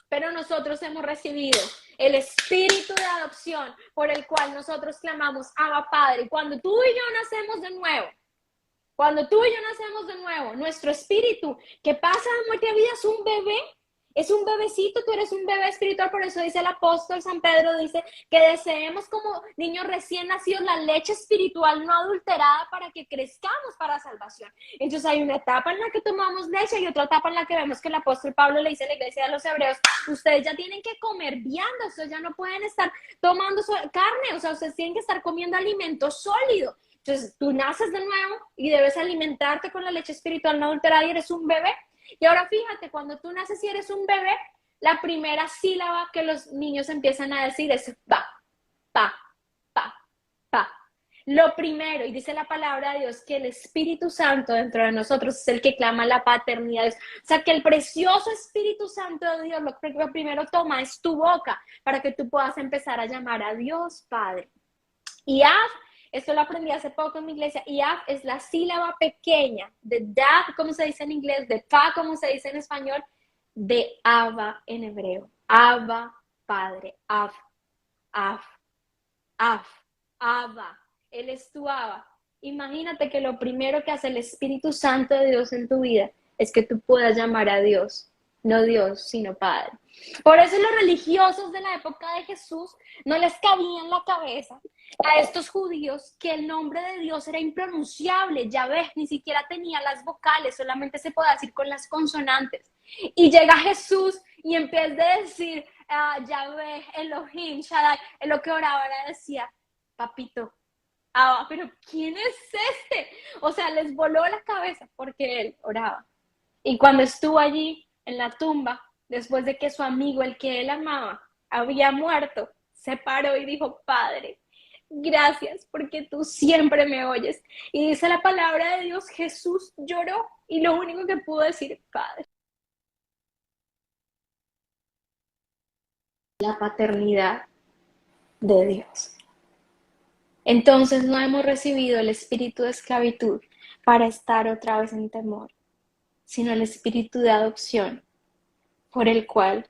Pero nosotros hemos recibido el espíritu de adopción por el cual nosotros clamamos Abba Padre. Cuando tú y yo nacemos de nuevo, Cuando tú y yo nacemos de nuevo, nuestro espíritu que pasa de muerte a vida es un bebé. Es un bebecito, tú eres un bebé espiritual, por eso dice el apóstol San Pedro, dice que deseemos como niños recién nacidos la leche espiritual no adulterada para que crezcamos para salvación. Entonces hay una etapa en la que tomamos leche y otra etapa en la que vemos que el apóstol Pablo le dice a la iglesia de los hebreos, ustedes ya tienen que comer vianda, ustedes ya no pueden estar tomando carne, o sea, ustedes tienen que estar comiendo alimento sólido. Entonces tú naces de nuevo y debes alimentarte con la leche espiritual no adulterada y eres un bebé. Y ahora fíjate, cuando tú naces y eres un bebé, la primera sílaba que los niños empiezan a decir es pa, pa, pa, pa. Lo primero, y dice la palabra de Dios, que el Espíritu Santo dentro de nosotros es el que clama la paternidad de Dios. O sea, que el precioso Espíritu Santo de Dios lo primero toma es tu boca para que tú puedas empezar a llamar a Dios Padre. Y esto lo aprendí hace poco en mi iglesia. Yaf es la sílaba pequeña de dad, como se dice en inglés, de pa, como se dice en español, de Abba en hebreo. Abba, Padre. Av, Av, Av, Abba. Él es tu Abba. Imagínate que lo primero que hace el Espíritu Santo de Dios en tu vida es que tú puedas llamar a Dios. No Dios, sino Padre. Por eso los religiosos de la época de Jesús no les cabía en la cabeza a estos judíos que el nombre de Dios era impronunciable. Yahvé ni siquiera tenía las vocales, solamente se podía decir con las consonantes. Y llega Jesús y en vez de decir Yahvé, Elohim, Shaddai, en lo que oraba era decía, papito, pero ¿quién es este? O sea, les voló la cabeza porque él oraba. Y cuando estuvo allí en la tumba, después de que su amigo, el que él amaba, había muerto, se paró y dijo, Padre, gracias porque tú siempre me oyes. Y dice la palabra de Dios, Jesús lloró y lo único que pudo decir, Padre. La paternidad de Dios. Entonces no hemos recibido el espíritu de esclavitud para estar otra vez en temor, sino el espíritu de adopción por el cual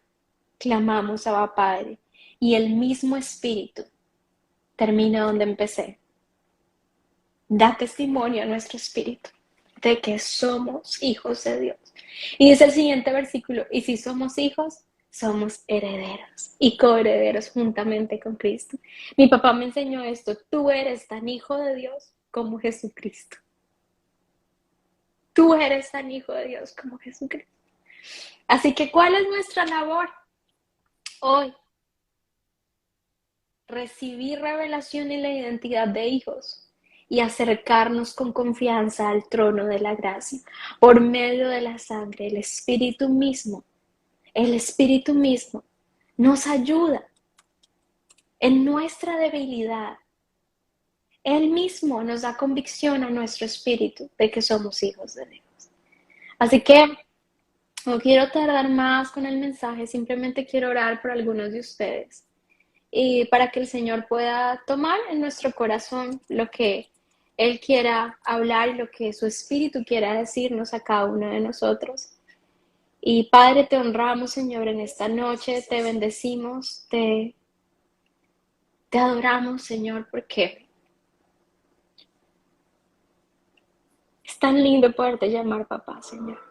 clamamos a Padre. Y el mismo espíritu termina donde empecé. Da testimonio a nuestro espíritu de que somos hijos de Dios. Y dice el siguiente versículo, y si somos hijos, somos herederos y coherederos juntamente con Cristo. Mi papá me enseñó esto, tú eres tan hijo de Dios como Jesucristo. Tú eres tan hijo de Dios como Jesucristo. Así que, ¿cuál es nuestra labor hoy? Recibir revelación y la identidad de hijos y acercarnos con confianza al trono de la gracia por medio de la sangre. El Espíritu mismo nos ayuda en nuestra debilidad. Él mismo nos da convicción a nuestro espíritu de que somos hijos de Dios. Así que no quiero tardar más con el mensaje, simplemente quiero orar por algunos de ustedes y para que el Señor pueda tomar en nuestro corazón lo que Él quiera hablar y lo que su Espíritu quiera decirnos a cada uno de nosotros. Y Padre, te honramos, Señor, en esta noche, te bendecimos, te adoramos, Señor, porque es tan lindo poderte llamar papá, Señor.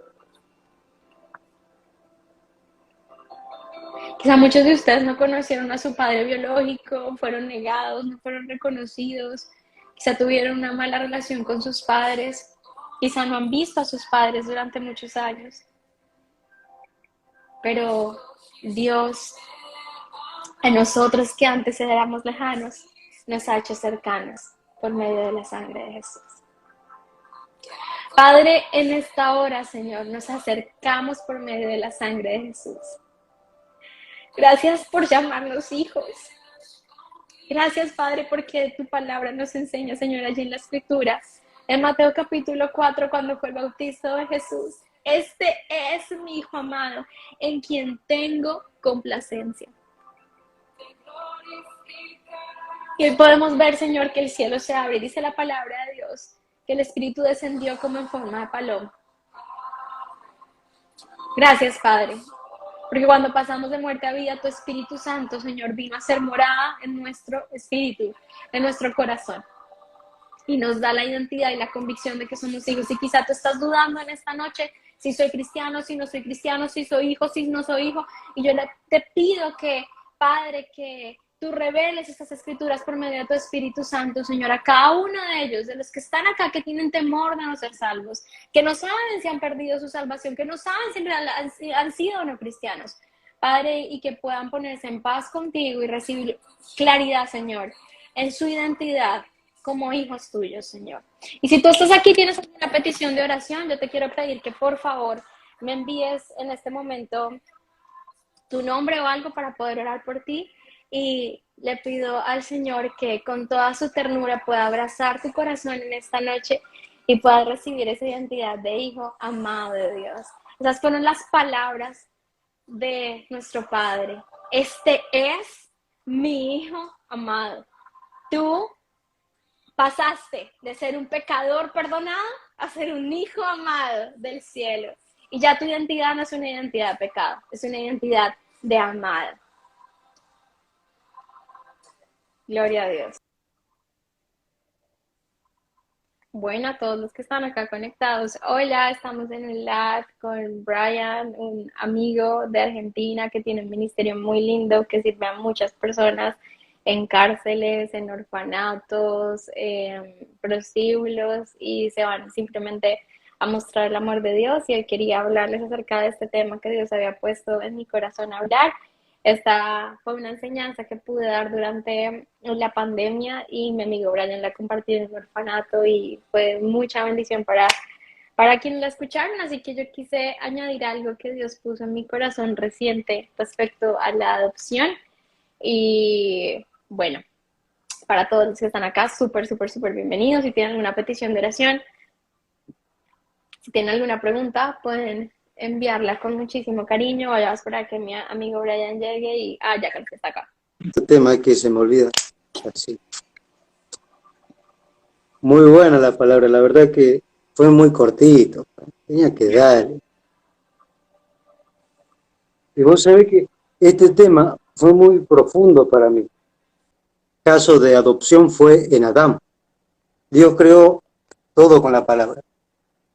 Quizá muchos de ustedes no conocieron a su padre biológico, fueron negados, no fueron reconocidos, quizá tuvieron una mala relación con sus padres, quizá no han visto a sus padres durante muchos años. Pero Dios, a nosotros que antes éramos lejanos, nos ha hecho cercanos por medio de la sangre de Jesús. Padre, en esta hora, Señor, nos acercamos por medio de la sangre de Jesús. Gracias por llamarnos hijos. Gracias, Padre, porque tu palabra nos enseña, Señor, allí en la Escritura, en Mateo capítulo 4, cuando fue el bautizo de Jesús. Este es mi Hijo amado, en quien tengo complacencia. Y hoy podemos ver, Señor, que el cielo se abre. Dice la palabra de Dios, que el Espíritu descendió como en forma de paloma. Gracias, Padre. Porque cuando pasamos de muerte a vida, tu Espíritu Santo, Señor, vino a ser morada en nuestro espíritu, en nuestro corazón. y nos da la identidad y la convicción de que somos hijos. Y quizá tú estás dudando en esta noche si soy cristiano, si no soy cristiano, si soy hijo, si no soy hijo. Y yo te pido que, Padre, que tú reveles estas escrituras por medio de tu Espíritu Santo, Señor, a cada uno de ellos, de los que están acá, que tienen temor de no ser salvos, que no saben si han perdido su salvación, que no saben si en realidad han sido o no cristianos. Padre, y que puedan ponerse en paz contigo y recibir claridad, Señor, en su identidad como hijos tuyos, Señor. Y si tú estás aquí y tienes una petición de oración, yo te quiero pedir que por favor me envíes en este momento tu nombre o algo para poder orar por ti. Y le pido al Señor que con toda su ternura pueda abrazar tu corazón en esta noche y pueda recibir esa identidad de hijo amado de Dios. Esas fueron las palabras de nuestro Padre. Este es mi hijo amado. Tú pasaste de ser un pecador perdonado a ser un hijo amado del cielo. Y ya tu identidad no es una identidad de pecado, es una identidad de amado. Gloria a Dios. Bueno, a todos los que están acá conectados, hola, estamos en un live con Brian, un amigo de Argentina que tiene un ministerio muy lindo que sirve a muchas personas en cárceles, en orfanatos, en prostíbulos, y se van simplemente a mostrar el amor de Dios. Y hoy quería hablarles acerca de este tema que Dios había puesto en mi corazón a hablar. Esta fue una enseñanza que pude dar durante la pandemia y mi amigo Brian la compartió en el orfanato y fue mucha bendición para quienes la escucharon. Así que yo quise añadir algo que Dios puso en mi corazón reciente respecto a la adopción. Y bueno, para todos los que están acá, súper bienvenidos. Si tienen alguna petición de oración, si tienen alguna pregunta, pueden enviarla con muchísimo cariño. Voy a esperar que mi amigo Brian llegue y... ya creo que está acá. Este tema que se me olvida. Así. Muy buena la palabra, la verdad que fue muy cortito. Tenía que dar. Y vos sabés que este tema fue muy profundo para mí. El caso de adopción fue en Adán. Dios creó todo con la palabra.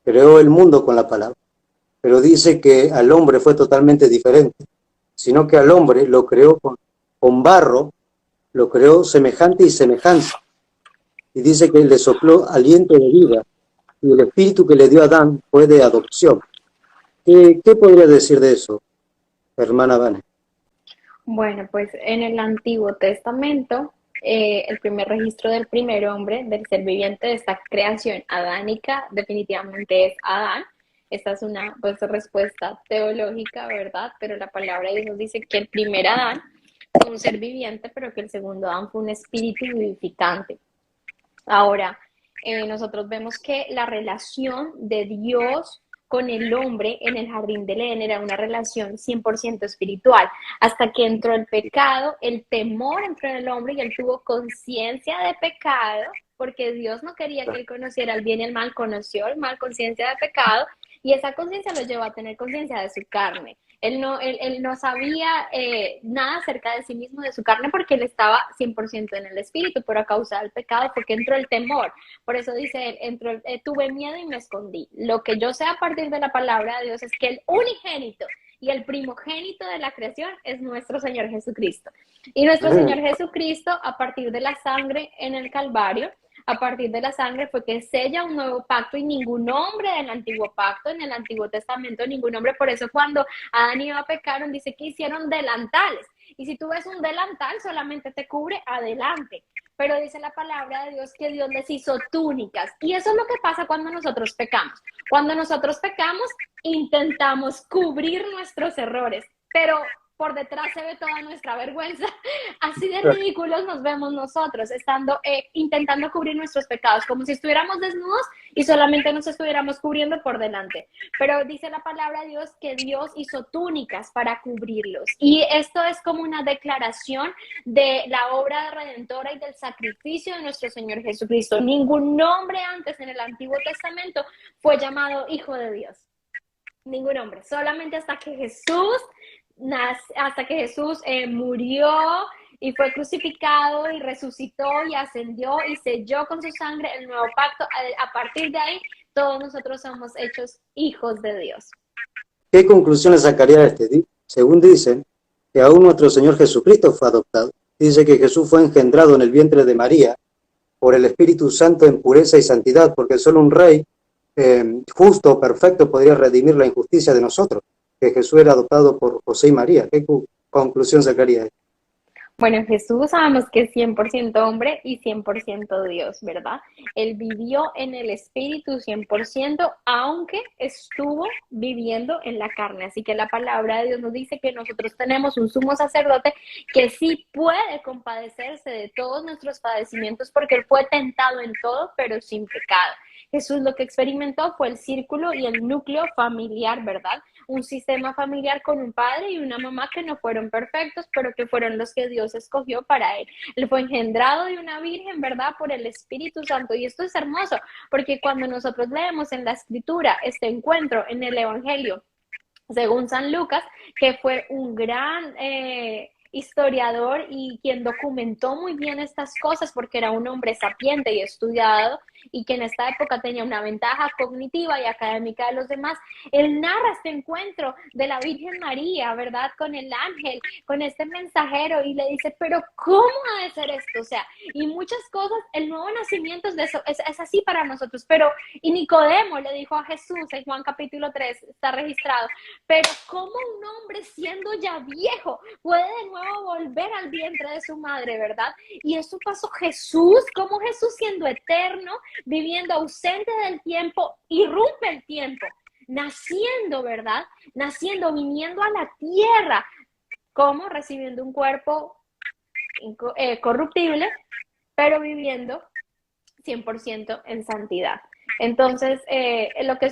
Creó el mundo con la palabra. Pero dice que al hombre fue totalmente diferente, sino que al hombre lo creó con barro, lo creó semejante y semejanza. Y dice que le sopló aliento de vida, y el espíritu que le dio a Adán fue de adopción. ¿Qué podría decir de eso, hermana Vane? Bueno, pues en el Antiguo Testamento, el primer registro del primer hombre, del ser viviente de esta creación adánica, definitivamente es Adán. Esta es una respuesta teológica, ¿verdad? Pero la palabra de Dios dice que el primer Adán fue un ser viviente, pero que el segundo Adán fue un espíritu vivificante. Ahora, nosotros vemos que la relación de Dios con el hombre en el jardín del Edén era una relación 100% espiritual. Hasta que entró el pecado, el temor entró en el hombre y él tuvo conciencia de pecado, porque Dios no quería que él conociera el bien y el mal, conoció el mal, conciencia de pecado, y esa conciencia lo llevó a tener conciencia de su carne. Él no sabía nada acerca de sí mismo, de su carne, porque él estaba 100% en el espíritu, pero a causa del pecado fue que entró el temor. Por eso dice él, tuve miedo y me escondí. Lo que yo sé a partir de la palabra de Dios es que el unigénito y el primogénito de la creación es nuestro Señor Jesucristo. Y nuestro Señor Jesucristo, a partir de la sangre en el Calvario, a partir de la sangre fue que sella un nuevo pacto, y ningún hombre del antiguo pacto, en el Antiguo Testamento, ningún hombre. Por eso cuando Adán y Eva pecaron, dice que hicieron delantales. Y si tú ves un delantal, solamente te cubre adelante. Pero dice la palabra de Dios que Dios les hizo túnicas. Y eso es lo que pasa cuando nosotros pecamos. Cuando nosotros pecamos, intentamos cubrir nuestros errores, pero por detrás se ve toda nuestra vergüenza. Así de ridículos nos vemos nosotros, intentando cubrir nuestros pecados, como si estuviéramos desnudos y solamente nos estuviéramos cubriendo por delante. Pero dice la palabra de Dios que Dios hizo túnicas para cubrirlos. Y esto es como una declaración de la obra redentora y del sacrificio de nuestro Señor Jesucristo. Ningún nombre antes en el Antiguo Testamento fue llamado Hijo de Dios. Ningún hombre. Solamente hasta que Jesús murió y fue crucificado y resucitó y ascendió y selló con su sangre el nuevo pacto. A partir de ahí, todos nosotros somos hechos hijos de Dios. ¿Qué conclusiones sacaría de este? Según dicen, que aún nuestro Señor Jesucristo fue adoptado. Dice que Jesús fue engendrado en el vientre de María por el Espíritu Santo en pureza y santidad, porque solo un rey justo, perfecto, podría redimir la injusticia de nosotros, que Jesús era adoptado por José y María. ¿Qué conclusión sacaría? Bueno, Jesús sabemos que es 100% hombre y 100% Dios, ¿verdad? Él vivió en el Espíritu 100%, aunque estuvo viviendo en la carne. Así que la palabra de Dios nos dice que nosotros tenemos un sumo sacerdote que sí puede compadecerse de todos nuestros padecimientos porque él fue tentado en todo, pero sin pecado. Jesús lo que experimentó fue el círculo y el núcleo familiar, ¿verdad? Un sistema familiar con un padre y una mamá que no fueron perfectos, pero que fueron los que Dios escogió para él. Él fue engendrado de una virgen, ¿verdad? Por el Espíritu Santo. Y esto es hermoso, porque cuando nosotros leemos en la Escritura este encuentro en el Evangelio, según San Lucas, que fue un gran historiador y quien documentó muy bien estas cosas porque era un hombre sapiente y estudiado y que en esta época tenía una ventaja cognitiva y académica de los demás. Él narra este encuentro de la Virgen María, ¿verdad? Con el ángel, con este mensajero y le dice, pero ¿cómo ha de ser esto? O sea, y muchas cosas, el nuevo nacimiento es, de eso, es así para nosotros, pero y Nicodemo le dijo a Jesús en Juan capítulo 3, está registrado, pero ¿cómo un hombre siendo ya viejo puede de nuevo volver al vientre de su madre, ¿verdad? Y eso pasó Jesús, como Jesús siendo eterno, viviendo ausente del tiempo, irrumpe el tiempo, naciendo, ¿verdad? Naciendo, viniendo a la tierra, como recibiendo un cuerpo corruptible, pero viviendo 100% en santidad. Entonces, lo que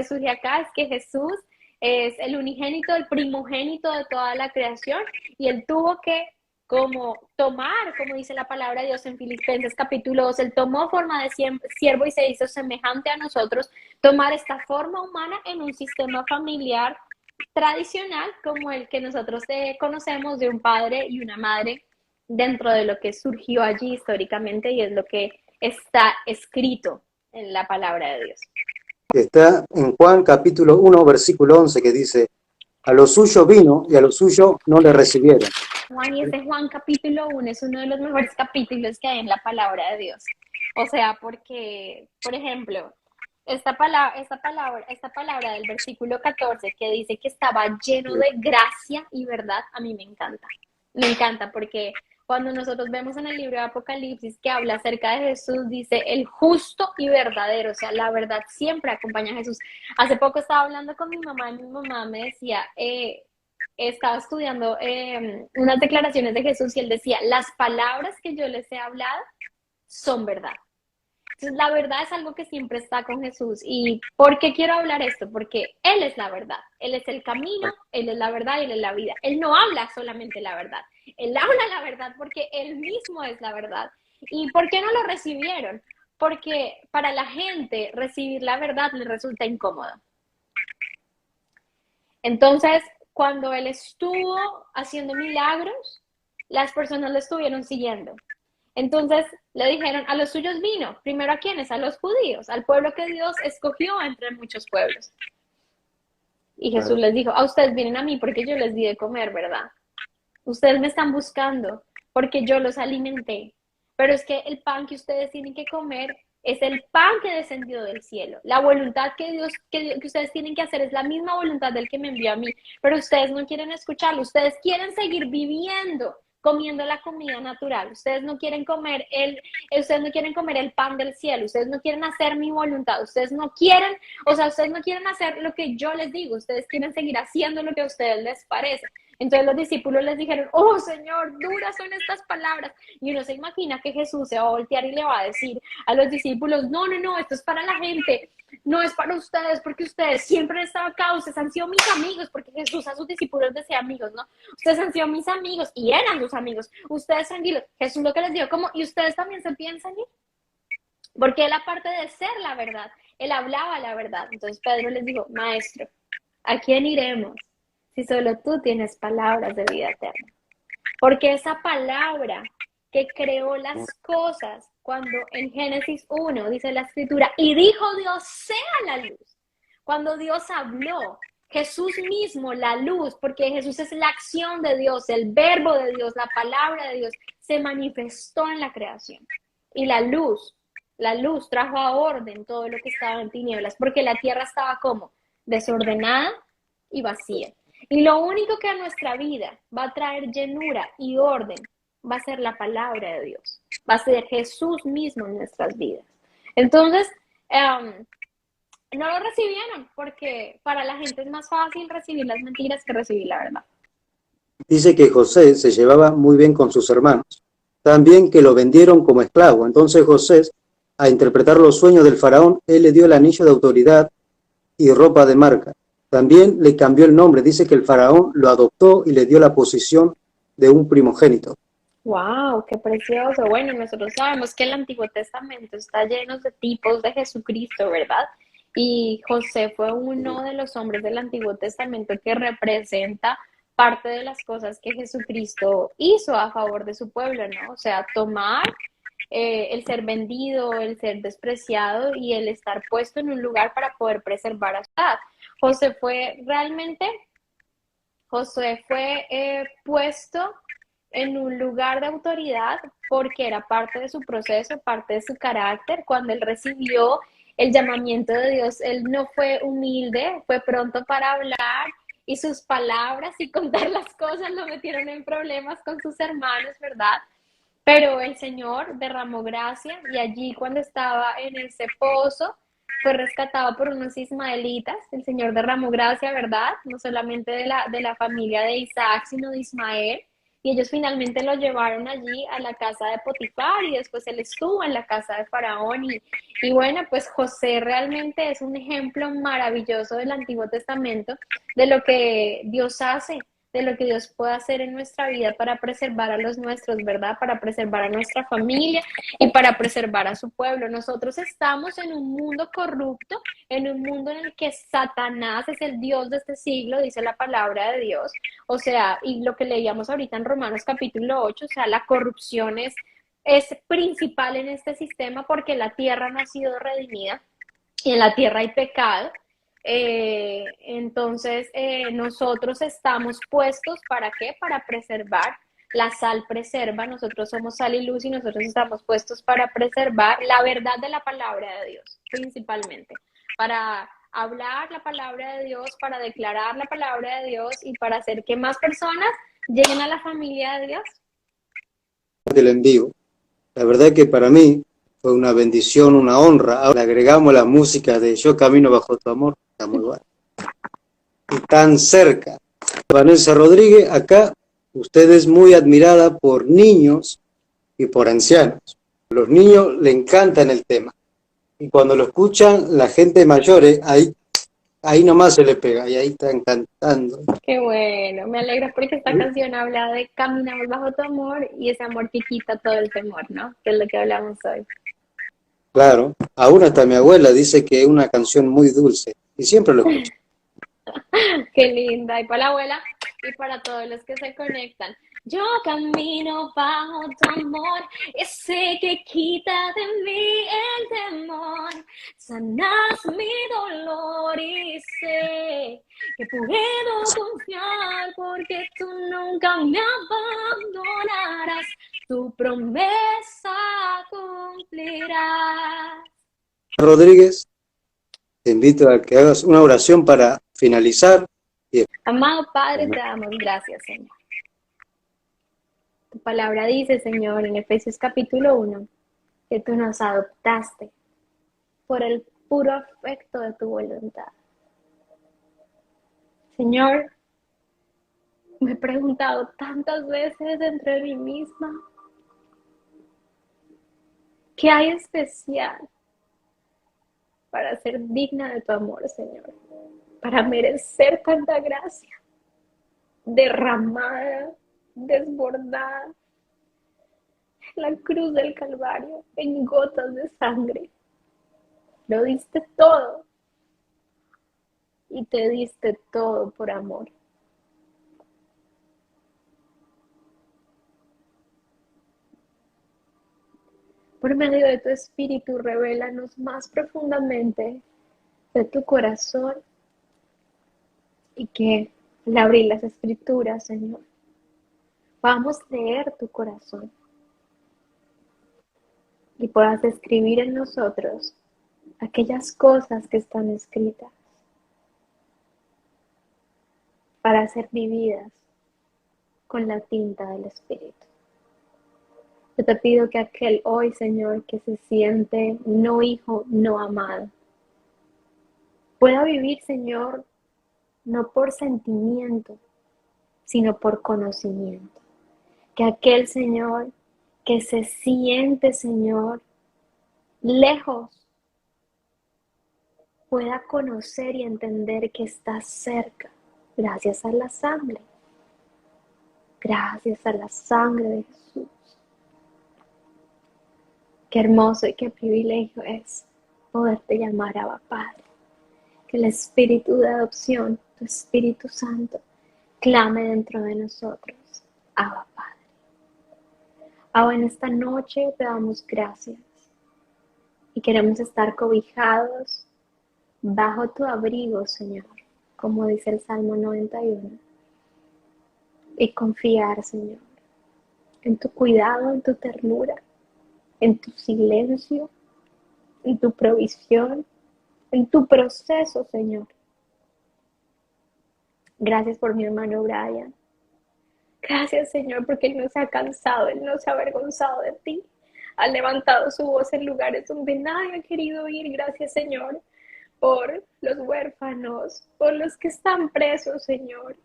surge acá es que Jesús es el unigénito, el primogénito de toda la creación, y él tuvo que como tomar, como dice la palabra de Dios en Filipenses capítulo 2, él tomó forma de siervo y se hizo semejante a nosotros, tomar esta forma humana en un sistema familiar tradicional como el que nosotros conocemos de un padre y una madre dentro de lo que surgió allí históricamente y es lo que está escrito en la palabra de Dios. Está en Juan capítulo 1, versículo 11, que dice, a lo suyo vino y a lo suyo no le recibieron. Juan, y ese Juan capítulo 1 es uno de los mejores capítulos que hay en la palabra de Dios. O sea, porque, por ejemplo, esta palabra del versículo 14 que dice que estaba lleno de gracia y verdad, a mí me encanta. Me encanta porque cuando nosotros vemos en el libro de Apocalipsis que habla acerca de Jesús, dice el justo y verdadero, o sea, la verdad siempre acompaña a Jesús. Hace poco estaba hablando con mi mamá y mi mamá me decía, estaba estudiando unas declaraciones de Jesús y él decía, las palabras que yo les he hablado son verdad. Entonces, la verdad es algo que siempre está con Jesús. ¿Y por qué quiero hablar esto? Porque Él es la verdad. Él es el camino, Él es la verdad y Él es la vida. Él no habla solamente la verdad. Él habla la verdad porque Él mismo es la verdad. ¿Y por qué no lo recibieron? Porque para la gente recibir la verdad le resulta incómodo. Entonces, cuando Él estuvo haciendo milagros, las personas lo estuvieron siguiendo. Entonces le dijeron, a los suyos vino, primero a quiénes, a los judíos, al pueblo que Dios escogió entre muchos pueblos. Y Jesús les dijo, a ustedes vienen a mí porque yo les di de comer, ¿verdad? Ustedes me están buscando porque yo los alimenté. Pero es que el pan que ustedes tienen que comer es el pan que descendió del cielo. La voluntad que ustedes tienen que hacer es la misma voluntad del que me envió a mí. Pero ustedes no quieren escucharlo, ustedes quieren seguir viviendo comiendo la comida natural. Ustedes no quieren comer el pan del cielo. Ustedes no quieren hacer mi voluntad. Ustedes no quieren hacer lo que yo les digo. Ustedes quieren seguir haciendo lo que a ustedes les parece. Entonces los discípulos les dijeron, oh Señor, duras son estas palabras. Y uno se imagina que Jesús se va a voltear y le va a decir a los discípulos, no, esto es para la gente. No es para ustedes, porque ustedes siempre han estado acá, ustedes han sido mis amigos, porque Jesús a sus discípulos decía amigos, ¿no? Ustedes han sido mis amigos y eran sus amigos. Ustedes tranquilos. Jesús lo que les dijo, como, ¿y ustedes también se piensan ir? Porque él, aparte de ser la verdad, él hablaba la verdad. Entonces Pedro les dijo, maestro, ¿a quién iremos si solo tú tienes palabras de vida eterna? porque esa palabra que creó las cosas, cuando en Génesis 1 dice la escritura, y dijo Dios, sea la luz. Cuando Dios habló, Jesús mismo, la luz, porque Jesús es la acción de Dios, el verbo de Dios, la palabra de Dios, se manifestó en la creación. Y la luz trajo a orden todo lo que estaba en tinieblas, porque la tierra estaba como desordenada y vacía. Y lo único que a nuestra vida va a traer llenura y orden va a ser la palabra de Dios, va a ser Jesús mismo en nuestras vidas. Entonces, no lo recibieron porque para la gente es más fácil recibir las mentiras que recibir la verdad. Dice que José se llevaba muy bien con sus hermanos, también que lo vendieron como esclavo. Entonces José, a interpretar los sueños del faraón, él le dio el anillo de autoridad y ropa de marca. También le cambió el nombre. Dice que el faraón lo adoptó y le dio la posición de un primogénito. ¡Wow! ¡Qué precioso! Bueno, nosotros sabemos que el Antiguo Testamento está lleno de tipos de Jesucristo, ¿verdad? Y José fue uno de los hombres del Antiguo Testamento que representa parte de las cosas que Jesucristo hizo a favor de su pueblo, ¿no? O sea, tomar el ser vendido, el ser despreciado y el estar puesto en un lugar para poder preservar a su edad. José fue realmente, José fue puesto en un lugar de autoridad porque era parte de su proceso, parte de su carácter. Cuando él recibió el llamamiento de Dios, él no fue humilde, fue pronto para hablar y sus palabras y contar las cosas lo metieron en problemas con sus hermanos, ¿verdad? Pero el Señor derramó gracia y allí cuando estaba en ese pozo fue rescatado por unos ismaelitas. El Señor derramó gracia, ¿verdad? No solamente de la familia de Isaac, sino de Ismael. Y ellos finalmente lo llevaron allí a la casa de Potifar y después él estuvo en la casa de Faraón. Y bueno, pues José realmente es un ejemplo maravilloso del Antiguo Testamento de lo que Dios hace, de lo que Dios puede hacer en nuestra vida para preservar a los nuestros, ¿verdad? Para preservar a nuestra familia y para preservar a su pueblo. Nosotros estamos en un mundo corrupto, en un mundo en el que Satanás es el Dios de este siglo, dice la palabra de Dios. O sea, y lo que leíamos ahorita en Romanos capítulo 8, o sea, la corrupción es principal en este sistema porque la tierra no ha sido redimida y en la tierra hay pecado. Entonces, nosotros estamos puestos ¿para qué? Para preservar. La sal preserva, nosotros somos sal y luz y nosotros estamos puestos para preservar la verdad de la palabra de Dios, principalmente, para hablar la palabra de Dios, para declarar la palabra de Dios y para hacer que más personas lleguen a la familia de Dios. Del envío. La verdad que para mí fue una bendición, una honra. Ahora le agregamos la música de Yo camino bajo tu amor. Está muy bueno. Y tan cerca. Vanessa Rodríguez, acá usted es muy admirada por niños y por ancianos. Los niños le encantan el tema. Y cuando lo escuchan, la gente mayor, ahí nomás se le pega y ahí están cantando. Qué bueno, me alegra porque esta canción habla de caminamos bajo tu amor y ese amor que quita todo el temor, ¿no? Que es lo que hablamos hoy. Claro, aún hasta mi abuela dice que es una canción muy dulce y siempre lo escucho. Qué linda. Y para la abuela y para todos los que se conectan. Yo camino bajo tu amor, ese que quita de mí el temor. Sanas mi dolor y sé que puedo confiar porque tú nunca me abandonarás. Tu promesa cumplirás. Rodríguez, te invito a que hagas una oración para finalizar. Amado Padre, te damos gracias, Señor. Tu palabra dice, Señor, en Efesios capítulo 1, que tú nos adoptaste por el puro afecto de tu voluntad. Señor, me he preguntado tantas veces dentro de mí misma, ¿qué hay especial para ser digna de tu amor, Señor? Para merecer tanta gracia derramada, desbordada en la cruz del Calvario, en gotas de sangre. Lo diste todo y te diste todo por amor. Por medio de tu Espíritu, revélanos más profundamente de tu corazón y que al abrir las Escrituras, Señor, podamos leer tu corazón y puedas escribir en nosotros aquellas cosas que están escritas para ser vividas con la tinta del Espíritu. Yo te pido que aquel hoy, Señor, que se siente no hijo, no amado, pueda vivir, Señor, no por sentimiento, sino por conocimiento. Que aquel, Señor, que se siente, Señor, lejos, pueda conocer y entender que está cerca, gracias a la sangre. Gracias a la sangre de Jesús. Qué hermoso y qué privilegio es poderte llamar Abba Padre. Que el Espíritu de adopción, tu Espíritu Santo, clame dentro de nosotros, Abba Padre. Ahora en esta noche te damos gracias y queremos estar cobijados bajo tu abrigo, Señor, como dice el Salmo 91, y confiar, Señor, en tu cuidado, en tu ternura, en tu silencio, en tu provisión, en tu proceso, Señor. Gracias por mi hermano Brian. Gracias, Señor, porque Él no se ha cansado, Él no se ha avergonzado de ti. Ha levantado su voz en lugares donde nadie ha querido ir. Gracias, Señor, por los huérfanos, por los que están presos, Señor.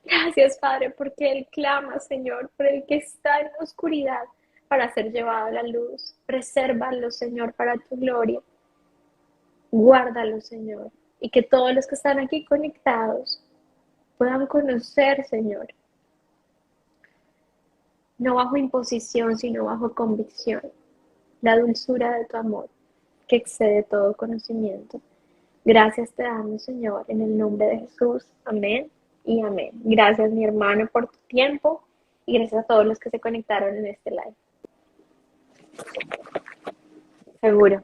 Gracias, Padre, porque Él clama, Señor, por el que está en la oscuridad para ser llevado a la luz. Presérvalo, Señor, para tu gloria. Guárdalo, Señor, y que todos los que están aquí conectados puedan conocer, Señor, no bajo imposición, sino bajo convicción, la dulzura de tu amor, que excede todo conocimiento. Gracias te damos, Señor, en el nombre de Jesús. Amén y amén. Gracias, mi hermano, por tu tiempo y gracias a todos los que se conectaron en este live. Seguro.